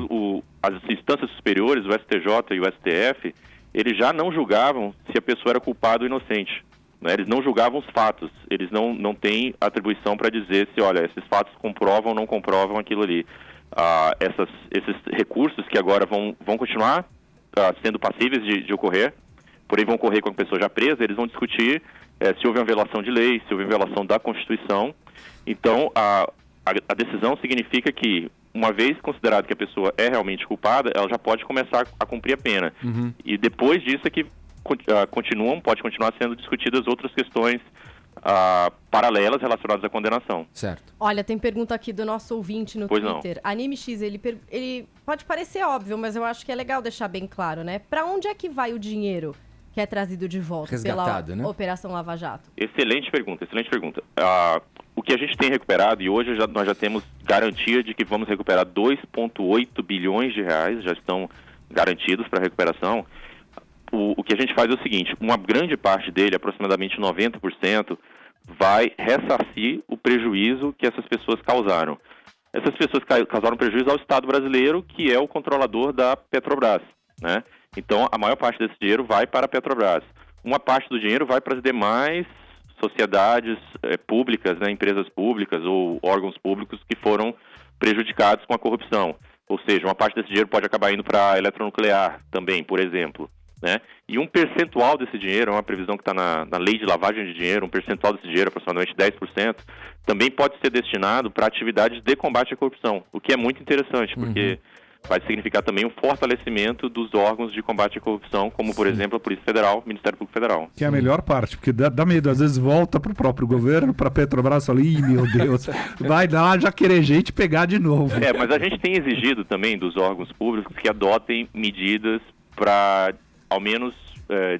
[SPEAKER 13] as instâncias superiores, o STJ e o STF, eles já não julgavam se a pessoa era culpada ou inocente. Né? Eles não julgavam os fatos, eles não têm atribuição para dizer se, olha, esses fatos comprovam ou não comprovam aquilo ali. Esses recursos que agora vão continuar sendo passíveis de ocorrer, porém vão ocorrer com a pessoa já presa, eles vão discutir se houve uma violação de lei, se houve uma violação da Constituição. Então, a decisão significa que, uma vez considerado que a pessoa é realmente culpada, ela já pode começar a cumprir a pena. E depois disso é que pode continuar sendo discutidas outras questões paralelas relacionadas à condenação.
[SPEAKER 2] Certo.
[SPEAKER 6] Olha, tem pergunta aqui do nosso ouvinte no
[SPEAKER 13] pois
[SPEAKER 6] Twitter. Anime X, ele pode parecer óbvio, mas eu acho que é legal deixar bem claro, né? Para onde é que vai o dinheiro que é trazido de volta
[SPEAKER 2] resgatado,
[SPEAKER 6] pela Operação Lava Jato?
[SPEAKER 13] Excelente pergunta. O que a gente tem recuperado, e hoje nós já temos garantia de que vamos recuperar 2,8 bilhões de reais, já estão garantidos para recuperação. O que a gente faz é o seguinte, uma grande parte dele, aproximadamente 90%, vai ressarcir o prejuízo que essas pessoas causaram. Essas pessoas causaram prejuízo ao Estado brasileiro, que é o controlador da Petrobras, né? Então, a maior parte desse dinheiro vai para a Petrobras. Uma parte do dinheiro vai para as demais sociedades públicas, né, empresas públicas ou órgãos públicos que foram prejudicados com a corrupção. Ou seja, uma parte desse dinheiro pode acabar indo para a eletronuclear também, por exemplo. Né? E um percentual desse dinheiro, é uma previsão que está na lei de lavagem de dinheiro, um percentual desse dinheiro, aproximadamente 10%, também pode ser destinado para atividades de combate à corrupção, o que é muito interessante, porque vai significar também um fortalecimento dos órgãos de combate à corrupção, como, por exemplo, a Polícia Federal, o Ministério Público Federal.
[SPEAKER 8] Que é a melhor parte, porque dá medo, às vezes volta para o próprio governo, para a Petrobras, fala, ih, meu Deus, vai lá já querer gente pegar de novo.
[SPEAKER 13] Mas a gente tem exigido também dos órgãos públicos que adotem medidas para, ao menos,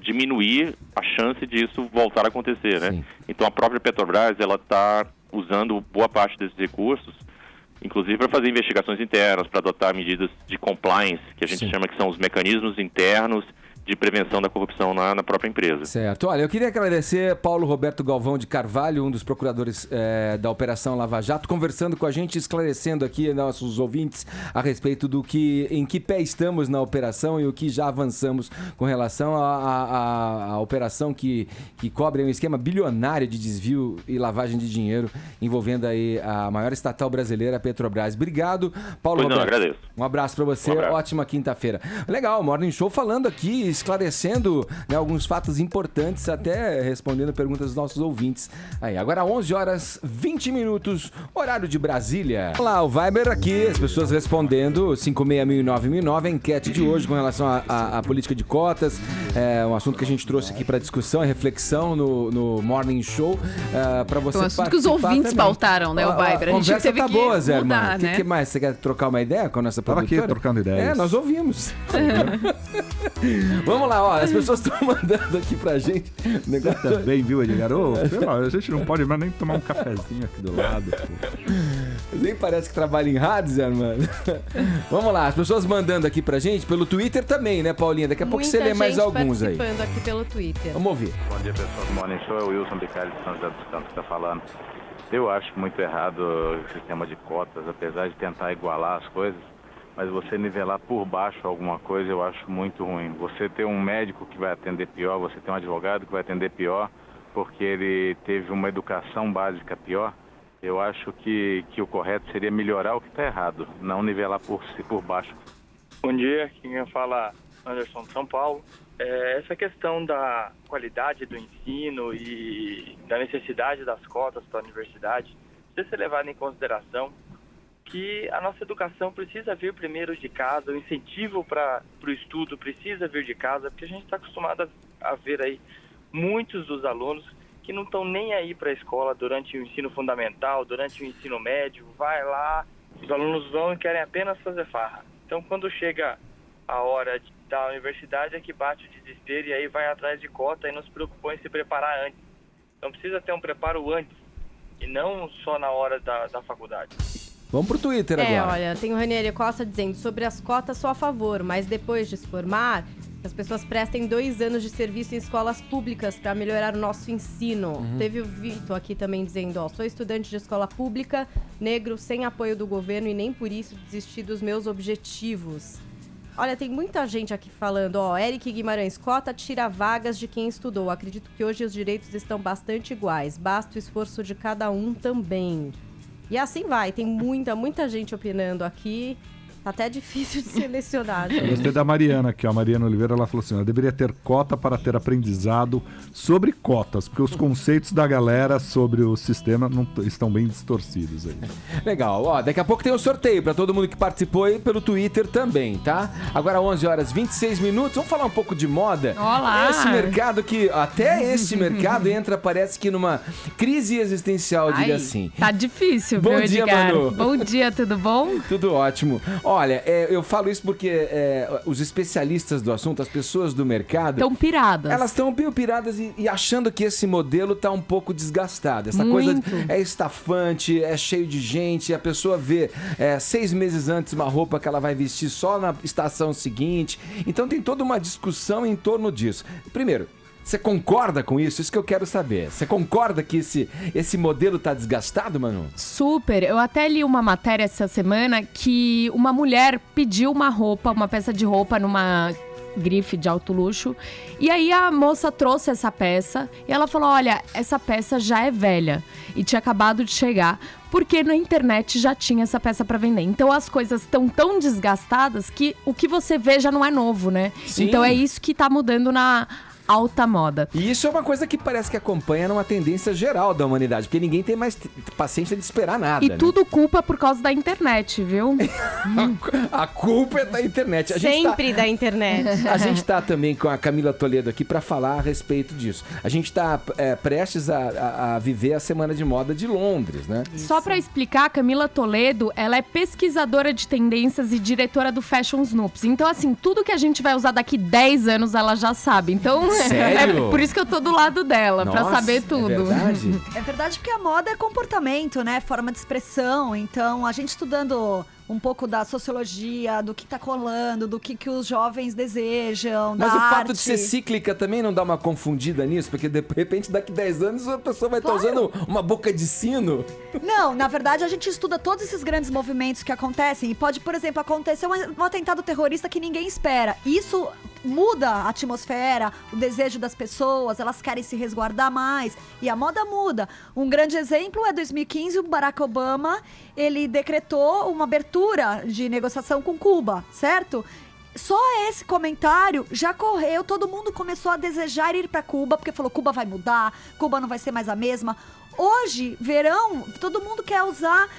[SPEAKER 13] diminuir a chance disso voltar a acontecer, né? Então a própria Petrobras, ela está usando boa parte desses recursos, inclusive para fazer investigações internas, para adotar medidas de compliance, que a gente chama que são os mecanismos internos de prevenção da corrupção na própria empresa.
[SPEAKER 2] Certo. Olha, eu queria agradecer Paulo Roberto Galvão de Carvalho, um dos procuradores da Operação Lava Jato, conversando com a gente, esclarecendo aqui nossos ouvintes a respeito do em que pé estamos na operação e o que já avançamos com relação à operação que cobre um esquema bilionário de desvio e lavagem de dinheiro envolvendo aí a maior estatal brasileira, a Petrobras. Obrigado, Paulo Roberto.
[SPEAKER 13] Agradeço.
[SPEAKER 2] Um abraço para você, ótima quinta-feira. Legal, Morning Show falando aqui, esclarecendo, né, alguns fatos importantes, até respondendo perguntas dos nossos ouvintes. Aí, agora 11 horas 20 minutos, horário de Brasília. Olá, o Viber aqui, as pessoas respondendo 5600909, a enquete de hoje com relação à política de cotas, um assunto que a gente trouxe aqui para discussão e reflexão no Morning Show, para você participar. Um assunto
[SPEAKER 3] que os ouvintes pautaram, né, o Viber.
[SPEAKER 2] A conversa
[SPEAKER 3] teve
[SPEAKER 2] tá boa, Zé,
[SPEAKER 3] mudar,
[SPEAKER 2] né? O que mais? Você quer trocar uma ideia com a nossa produtora?
[SPEAKER 8] Tava aqui trocando ideias.
[SPEAKER 2] Nós ouvimos. Vamos lá, ó, as pessoas estão mandando aqui pra gente.
[SPEAKER 8] Você também, viu, Edgar? A gente não pode mais nem tomar um cafezinho aqui do lado.
[SPEAKER 2] Nem parece que trabalha em rádio, Zé, mano. Vamos lá, as pessoas mandando aqui pra gente, pelo Twitter também, né, Paulinha? Daqui a pouco você lê mais alguns aí.
[SPEAKER 6] Participando aqui pelo Twitter.
[SPEAKER 2] Vamos ouvir.
[SPEAKER 14] Bom dia, pessoal do Morning Show. É o Wilson Bicalho de São José dos Campos que tá falando. Eu acho muito errado o sistema de cotas, apesar de tentar igualar as coisas. Mas você nivelar por baixo alguma coisa, eu acho muito ruim. Você ter um médico que vai atender pior, você ter um advogado que vai atender pior, porque ele teve uma educação básica pior, eu acho que o correto seria melhorar o que está errado, não nivelar por baixo.
[SPEAKER 15] Bom dia, quem fala Anderson de São Paulo. Essa questão da qualidade do ensino e da necessidade das cotas para a universidade precisa ser levada em consideração que a nossa educação precisa vir primeiro de casa, o incentivo para o estudo precisa vir de casa, porque a gente está acostumado a ver aí muitos dos alunos que não estão nem aí para a escola durante o ensino fundamental, durante o ensino médio, vai lá, os alunos vão e querem apenas fazer farra. Então, quando chega a hora da universidade é que bate o desespero e aí vai atrás de cota e não se preocupou em se preparar antes. Então, precisa ter um preparo antes e não só na hora da faculdade.
[SPEAKER 2] Vamos pro Twitter agora.
[SPEAKER 6] Olha, tem o Ranieri Costa dizendo, sobre as cotas sou a favor, mas depois de se formar, as pessoas prestem 2 anos de serviço em escolas públicas para melhorar o nosso ensino. Teve o Vitor aqui também dizendo, sou estudante de escola pública, negro, sem apoio do governo e nem por isso desisti dos meus objetivos. Olha, tem muita gente aqui falando, Eric Guimarães, cota tira vagas de quem estudou. Acredito que hoje os direitos estão bastante iguais, basta o esforço de cada um também. E assim vai, tem muita gente opinando aqui. Tá até difícil de selecionar.
[SPEAKER 8] Eu gostei da Mariana aqui, a Mariana Oliveira, ela falou assim, deveria ter cota para ter aprendizado sobre cotas, porque os conceitos da galera sobre o sistema não estão bem distorcidos aí.
[SPEAKER 2] Legal, daqui a pouco tem um sorteio para todo mundo que participou aí pelo Twitter também, tá? Agora 11 horas 26 minutos, vamos falar um pouco de moda.
[SPEAKER 3] Olá!
[SPEAKER 2] Esse mercado que, até esse mercado entra, parece que numa crise existencial, diria assim.
[SPEAKER 3] Tá difícil,
[SPEAKER 2] Bom
[SPEAKER 3] viu,
[SPEAKER 2] dia,
[SPEAKER 3] Edgar?
[SPEAKER 2] Manu.
[SPEAKER 3] Bom dia, tudo bom?
[SPEAKER 2] Tudo ótimo. Olha, eu falo isso porque os especialistas do assunto, as pessoas do mercado...
[SPEAKER 3] Estão piradas.
[SPEAKER 2] Elas estão meio piradas e achando que esse modelo tá um pouco desgastado. Essa
[SPEAKER 3] Muito.
[SPEAKER 2] coisa é estafante, é cheio de gente, a pessoa vê 6 meses antes uma roupa que ela vai vestir só na estação seguinte. Então tem toda uma discussão em torno disso. Primeiro, você concorda com isso? Isso que eu quero saber. Você concorda que esse modelo tá desgastado, Manu?
[SPEAKER 3] Super. Eu até li uma matéria essa semana que uma mulher pediu uma peça de roupa numa grife de alto luxo. E aí a moça trouxe essa peça e ela falou, olha, essa peça já é velha e tinha acabado de chegar, porque na internet já tinha essa peça para vender. Então as coisas estão tão desgastadas que o que você vê já não é novo, né?
[SPEAKER 2] Sim.
[SPEAKER 3] Então é isso que tá mudando na alta moda.
[SPEAKER 2] E isso é uma coisa que parece que acompanha numa tendência geral da humanidade, porque ninguém tem mais paciência de esperar nada.
[SPEAKER 3] E
[SPEAKER 2] né?
[SPEAKER 3] tudo culpa por causa da internet, viu?
[SPEAKER 2] A culpa é da internet.
[SPEAKER 6] Sempre da internet.
[SPEAKER 2] A gente tá também com a Camila Toledo aqui para falar a respeito disso. A gente tá prestes a viver a Semana de Moda de Londres, né?
[SPEAKER 3] Só para explicar, a Camila Toledo, ela é pesquisadora de tendências e diretora do Fashion Snoops. Então, assim, tudo que a gente vai usar daqui 10 anos, ela já sabe. Então,
[SPEAKER 2] sério?
[SPEAKER 3] É por isso que eu tô do lado dela,
[SPEAKER 2] Nossa,
[SPEAKER 3] pra saber tudo.
[SPEAKER 2] É verdade?
[SPEAKER 16] É verdade porque a moda é comportamento, né? Forma de expressão. Então, a gente estudando um pouco da sociologia, do que tá colando, do que os jovens desejam,
[SPEAKER 2] Mas
[SPEAKER 16] da
[SPEAKER 2] o fato
[SPEAKER 16] arte.
[SPEAKER 2] de ser cíclica também não dá uma confundida nisso? Porque de repente, daqui 10 anos, a pessoa vai estar usando uma boca de sino.
[SPEAKER 16] Não, na verdade a gente estuda todos esses grandes movimentos que acontecem e pode, por exemplo, acontecer um atentado terrorista que ninguém espera. Isso muda a atmosfera, o desejo das pessoas, elas querem se resguardar mais e a moda muda. Um grande exemplo é 2015, o Barack Obama, ele decretou uma abertura de negociação com Cuba, certo? Só esse comentário já correu, todo mundo começou a desejar ir para Cuba, porque falou, Cuba vai mudar, Cuba não vai ser mais a mesma. Hoje, verão, todo mundo quer usar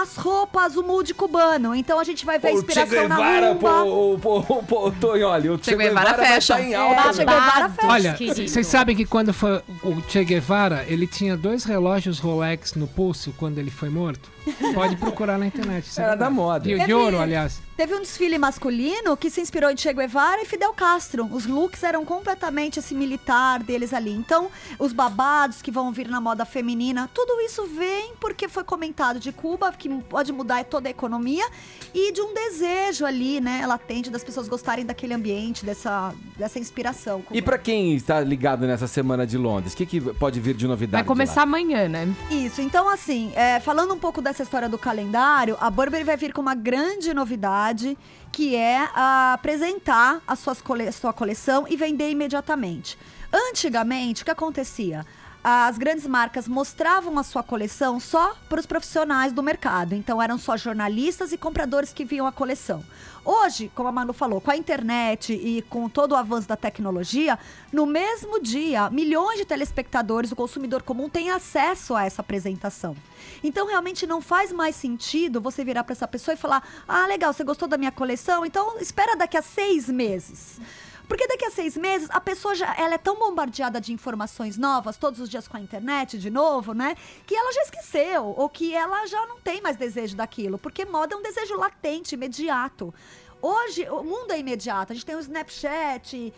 [SPEAKER 16] as roupas, o mood cubano. Então a gente vai ver a inspiração na rumba.
[SPEAKER 2] O Tonholi, o Che Guevara vai estar em alta.
[SPEAKER 16] Che Guevara fecha.
[SPEAKER 4] Olha, vocês sabem que quando foi o Che Guevara, ele tinha 2 relógios Rolex no pulso quando ele foi morto? Pode procurar na internet.
[SPEAKER 2] Era da moda.
[SPEAKER 4] De ouro, aliás.
[SPEAKER 16] Teve um desfile masculino que se inspirou em Che Guevara e Fidel Castro. Os looks eram completamente esse militar deles ali. Então, os babados que vão vir na moda feminina, tudo isso vem porque foi comentado de Cuba, que pode mudar toda a economia, e de um desejo ali, né, latente das pessoas gostarem daquele ambiente, dessa inspiração.
[SPEAKER 2] E pra quem está ligado nessa semana de Londres, o que pode vir de novidade?
[SPEAKER 3] Vai começar amanhã, né?
[SPEAKER 16] Isso, então assim, falando um pouco dessa história do calendário, a Burberry vai vir com uma grande novidade, que é apresentar a sua coleção e vender imediatamente. Antigamente, o que acontecia? As grandes marcas mostravam a sua coleção só para os profissionais do mercado. Então, eram só jornalistas e compradores que viam a coleção. Hoje, como a Manu falou, com a internet e com todo o avanço da tecnologia, no mesmo dia, milhões de telespectadores, o consumidor comum, tem acesso a essa apresentação. Então, realmente não faz mais sentido você virar para essa pessoa e falar: ah, legal, você gostou da minha coleção? Então, espera daqui a 6 meses. Porque daqui a 6 meses, a pessoa ela é tão bombardeada de informações novas, todos os dias com a internet, de novo, né? Que ela já esqueceu, ou que ela já não tem mais desejo daquilo. Porque moda é um desejo latente, imediato. Hoje, o mundo é imediato. A gente tem o Snapchat,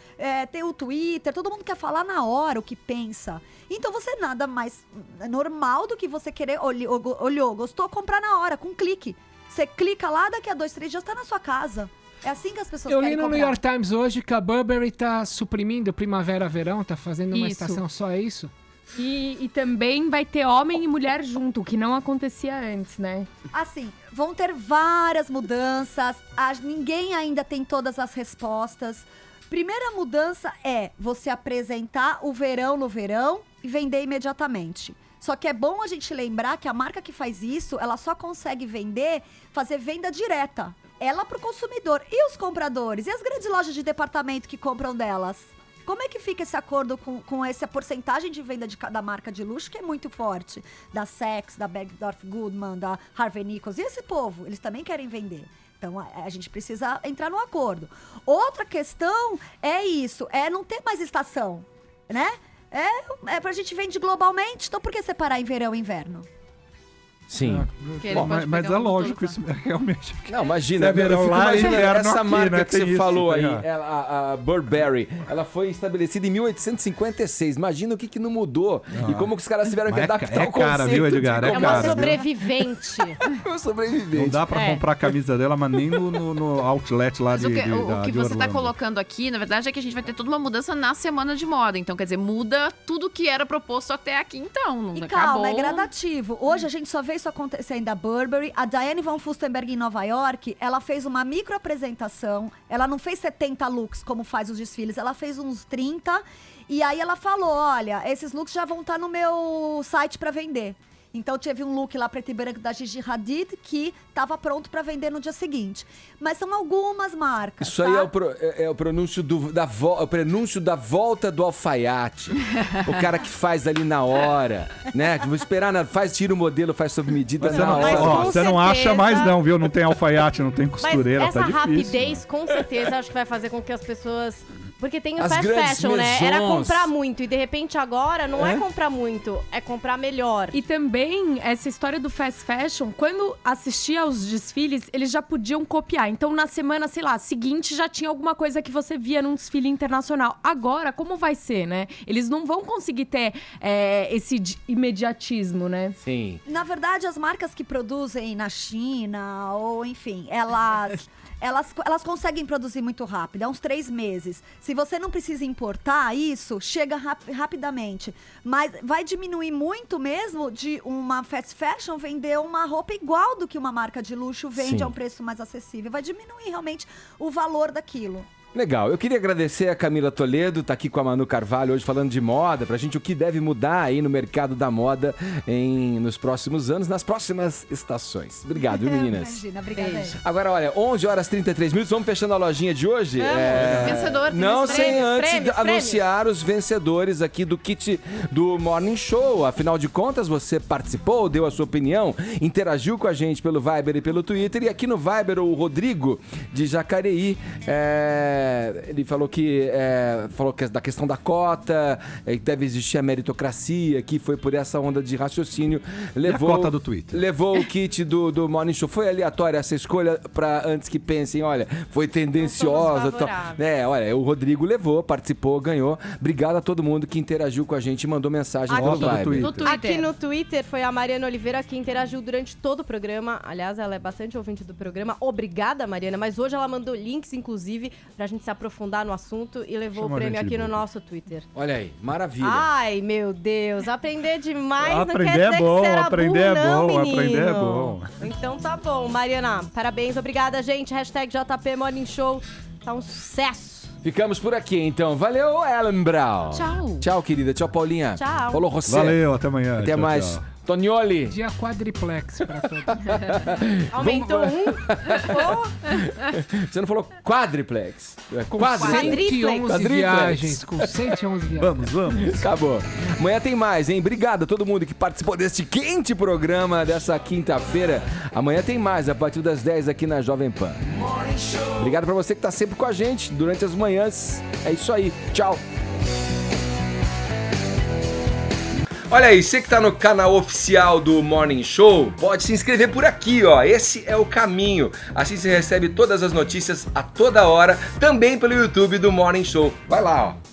[SPEAKER 16] tem o Twitter, todo mundo quer falar na hora o que pensa. Então, você nada mais normal do que você querer, olhou, gostou, comprar na hora, com um clique. Você clica lá, daqui a 2, 3 dias tá na sua casa. É assim que as pessoas
[SPEAKER 4] querem
[SPEAKER 16] comprar.
[SPEAKER 4] Eu li no New York Times hoje que a Burberry tá suprimindo primavera-verão, tá fazendo uma estação só, é isso?
[SPEAKER 17] E também vai ter homem e mulher junto, o que não acontecia antes, né?
[SPEAKER 16] Assim, vão ter várias mudanças, ninguém ainda tem todas as respostas. Primeira mudança é você apresentar o verão no verão e vender imediatamente. Só que é bom a gente lembrar que a marca que faz isso, ela só consegue fazer venda direta. Ela pro consumidor. E os compradores? E as grandes lojas de departamento que compram delas? Como é que fica esse acordo com essa porcentagem de venda da marca de luxo, que é muito forte? Da Saks, da Bergdorf Goodman, da Harvey Nichols. E esse povo? Eles também querem vender. Então, a gente precisa entrar no acordo. Outra questão é isso, não ter mais estação, né? Pra gente vender globalmente, então por que separar em verão e inverno?
[SPEAKER 2] Sim.
[SPEAKER 8] Bom, mas é lógico, isso realmente.
[SPEAKER 2] Não, imagina,
[SPEAKER 8] verão lá e inverno
[SPEAKER 2] essa
[SPEAKER 8] aqui,
[SPEAKER 2] marca
[SPEAKER 8] né?
[SPEAKER 2] que você
[SPEAKER 8] Tem
[SPEAKER 2] falou
[SPEAKER 8] isso,
[SPEAKER 2] aí, a Burberry, ela foi estabelecida em 1856. Imagina o que não mudou e como que os caras tiveram que adaptar o conceito.
[SPEAKER 8] Cara, viu, Edgar?
[SPEAKER 6] É uma sobrevivente.
[SPEAKER 2] Uma sobrevivente.
[SPEAKER 8] Não dá pra comprar a camisa dela, mas nem no outlet lá
[SPEAKER 3] Mas
[SPEAKER 8] de
[SPEAKER 3] o que você tá
[SPEAKER 8] Orlando.
[SPEAKER 3] colocando aqui, na verdade, é que a gente vai ter toda uma mudança na semana de moda. Então, quer dizer, muda tudo que era proposto até aqui, então. Não
[SPEAKER 16] E
[SPEAKER 3] acabou.
[SPEAKER 16] calma, é gradativo. Hoje a gente só vê isso acontecendo da Burberry. A Diane von Furstenberg em Nova York, ela fez uma micro apresentação. Ela não fez 70 looks como faz os desfiles, ela fez uns 30. E aí ela falou, olha, esses looks já vão estar no meu site para vender. Então teve um look lá preto e branco da Gigi Hadid que estava pronto para vender no dia seguinte. Mas são algumas marcas.
[SPEAKER 2] Isso aí é o pronúncio o prenúncio da volta do alfaiate. O cara que faz ali na hora, né? Vou esperar, tira o modelo, faz sob medida na hora.
[SPEAKER 8] Você não acha mais não, viu? Não tem alfaiate, não tem costureira,
[SPEAKER 6] Mas essa
[SPEAKER 8] tá difícil.
[SPEAKER 6] rapidez, com certeza, acho que vai fazer com que as pessoas Porque tem o
[SPEAKER 2] As
[SPEAKER 6] fast
[SPEAKER 2] grandes
[SPEAKER 6] fashion, né? Era
[SPEAKER 2] maisons.
[SPEAKER 6] comprar muito. E de repente agora não é comprar muito, é comprar melhor.
[SPEAKER 17] E também, essa história do fast fashion, quando assistia aos desfiles, eles já podiam copiar. Então, na semana, sei lá, seguinte, já tinha alguma coisa que você via num desfile internacional. Agora, como vai ser, né? Eles não vão conseguir ter esse imediatismo, né?
[SPEAKER 2] Sim.
[SPEAKER 16] Na verdade, as marcas que produzem na China, ou enfim, elas conseguem produzir muito rápido, é uns 3 meses. Se você não precisa importar isso, chega rapidamente. Mas vai diminuir muito mesmo de uma fast fashion vender uma roupa igual do que uma marca de luxo vende.
[SPEAKER 2] Sim.
[SPEAKER 16] A um preço mais acessível. Vai diminuir realmente o valor daquilo.
[SPEAKER 2] Legal, eu queria agradecer a Camila Toledo, tá aqui com a Manu Carvalho hoje falando de moda, pra gente o que deve mudar aí no mercado da moda nos próximos anos, nas próximas estações. Obrigado, viu, meninas?
[SPEAKER 16] Imagina, obrigada.
[SPEAKER 2] Agora, olha, 11 horas e 33 minutos, vamos fechando a lojinha de hoje?
[SPEAKER 3] Vencedor, tem
[SPEAKER 2] Não
[SPEAKER 3] os
[SPEAKER 2] sem
[SPEAKER 3] prêmios,
[SPEAKER 2] antes
[SPEAKER 3] prêmios,
[SPEAKER 2] anunciar os vencedores aqui do kit do Morning Show. Afinal de contas, você participou, deu a sua opinião, interagiu com a gente pelo Viber e pelo Twitter. E aqui no Viber, o Rodrigo, de Jacareí, ele falou que da questão da cota, que deve existir a meritocracia, que foi por essa onda de raciocínio. Levou,
[SPEAKER 8] a cota do Twitter?
[SPEAKER 2] Levou o kit do Morning Show. Foi aleatória essa escolha para antes que pensem, olha, foi tendenciosa. Olha, o Rodrigo levou, participou, ganhou. Obrigado a todo mundo que interagiu com a gente e mandou mensagem no Viber.
[SPEAKER 6] Aqui no Twitter foi a Mariana Oliveira que interagiu durante todo o programa. Aliás, ela é bastante ouvinte do programa. Obrigada, Mariana. Mas hoje ela mandou links, inclusive, pra gente se aprofundar no assunto e levou o prêmio aqui no nosso Twitter.
[SPEAKER 2] Olha aí, maravilha.
[SPEAKER 6] Ai, meu Deus, aprender demais
[SPEAKER 8] Aprender
[SPEAKER 6] não quer dizer
[SPEAKER 8] é bom,
[SPEAKER 6] que você era
[SPEAKER 8] aprender
[SPEAKER 6] burro,
[SPEAKER 8] é
[SPEAKER 6] não,
[SPEAKER 8] bom,
[SPEAKER 6] menino.
[SPEAKER 8] aprender é bom.
[SPEAKER 6] Então tá bom, Mariana, parabéns, obrigada, gente. Hashtag JP Morning Show, tá um sucesso.
[SPEAKER 2] Ficamos por aqui, então. Valeu, Ellen Brown.
[SPEAKER 6] Tchau.
[SPEAKER 2] Tchau, querida. Tchau, Paulinha.
[SPEAKER 6] Tchau.
[SPEAKER 2] Falou, José.
[SPEAKER 8] Valeu, até amanhã.
[SPEAKER 2] Até
[SPEAKER 8] Tchau,
[SPEAKER 2] mais.
[SPEAKER 8] tchau.
[SPEAKER 2] Tonioli.
[SPEAKER 4] Dia quadriplex pra todos.
[SPEAKER 6] Aumentou
[SPEAKER 2] Você não falou quadriplex.
[SPEAKER 4] Com 111 viagens. Com 111 viagens.
[SPEAKER 8] Vamos.
[SPEAKER 2] Acabou. Amanhã tem mais, hein? Obrigado a todo mundo que participou deste quente programa dessa quinta-feira. Amanhã tem mais, a partir das 10 aqui na Jovem Pan. Obrigado pra você que tá sempre com a gente durante as manhãs. É isso aí. Tchau.
[SPEAKER 1] Olha aí, você que tá no canal oficial do Morning Show, pode se inscrever por aqui, ó. Esse é o caminho. Assim você recebe todas as notícias a toda hora, também pelo YouTube do Morning Show. Vai lá, ó.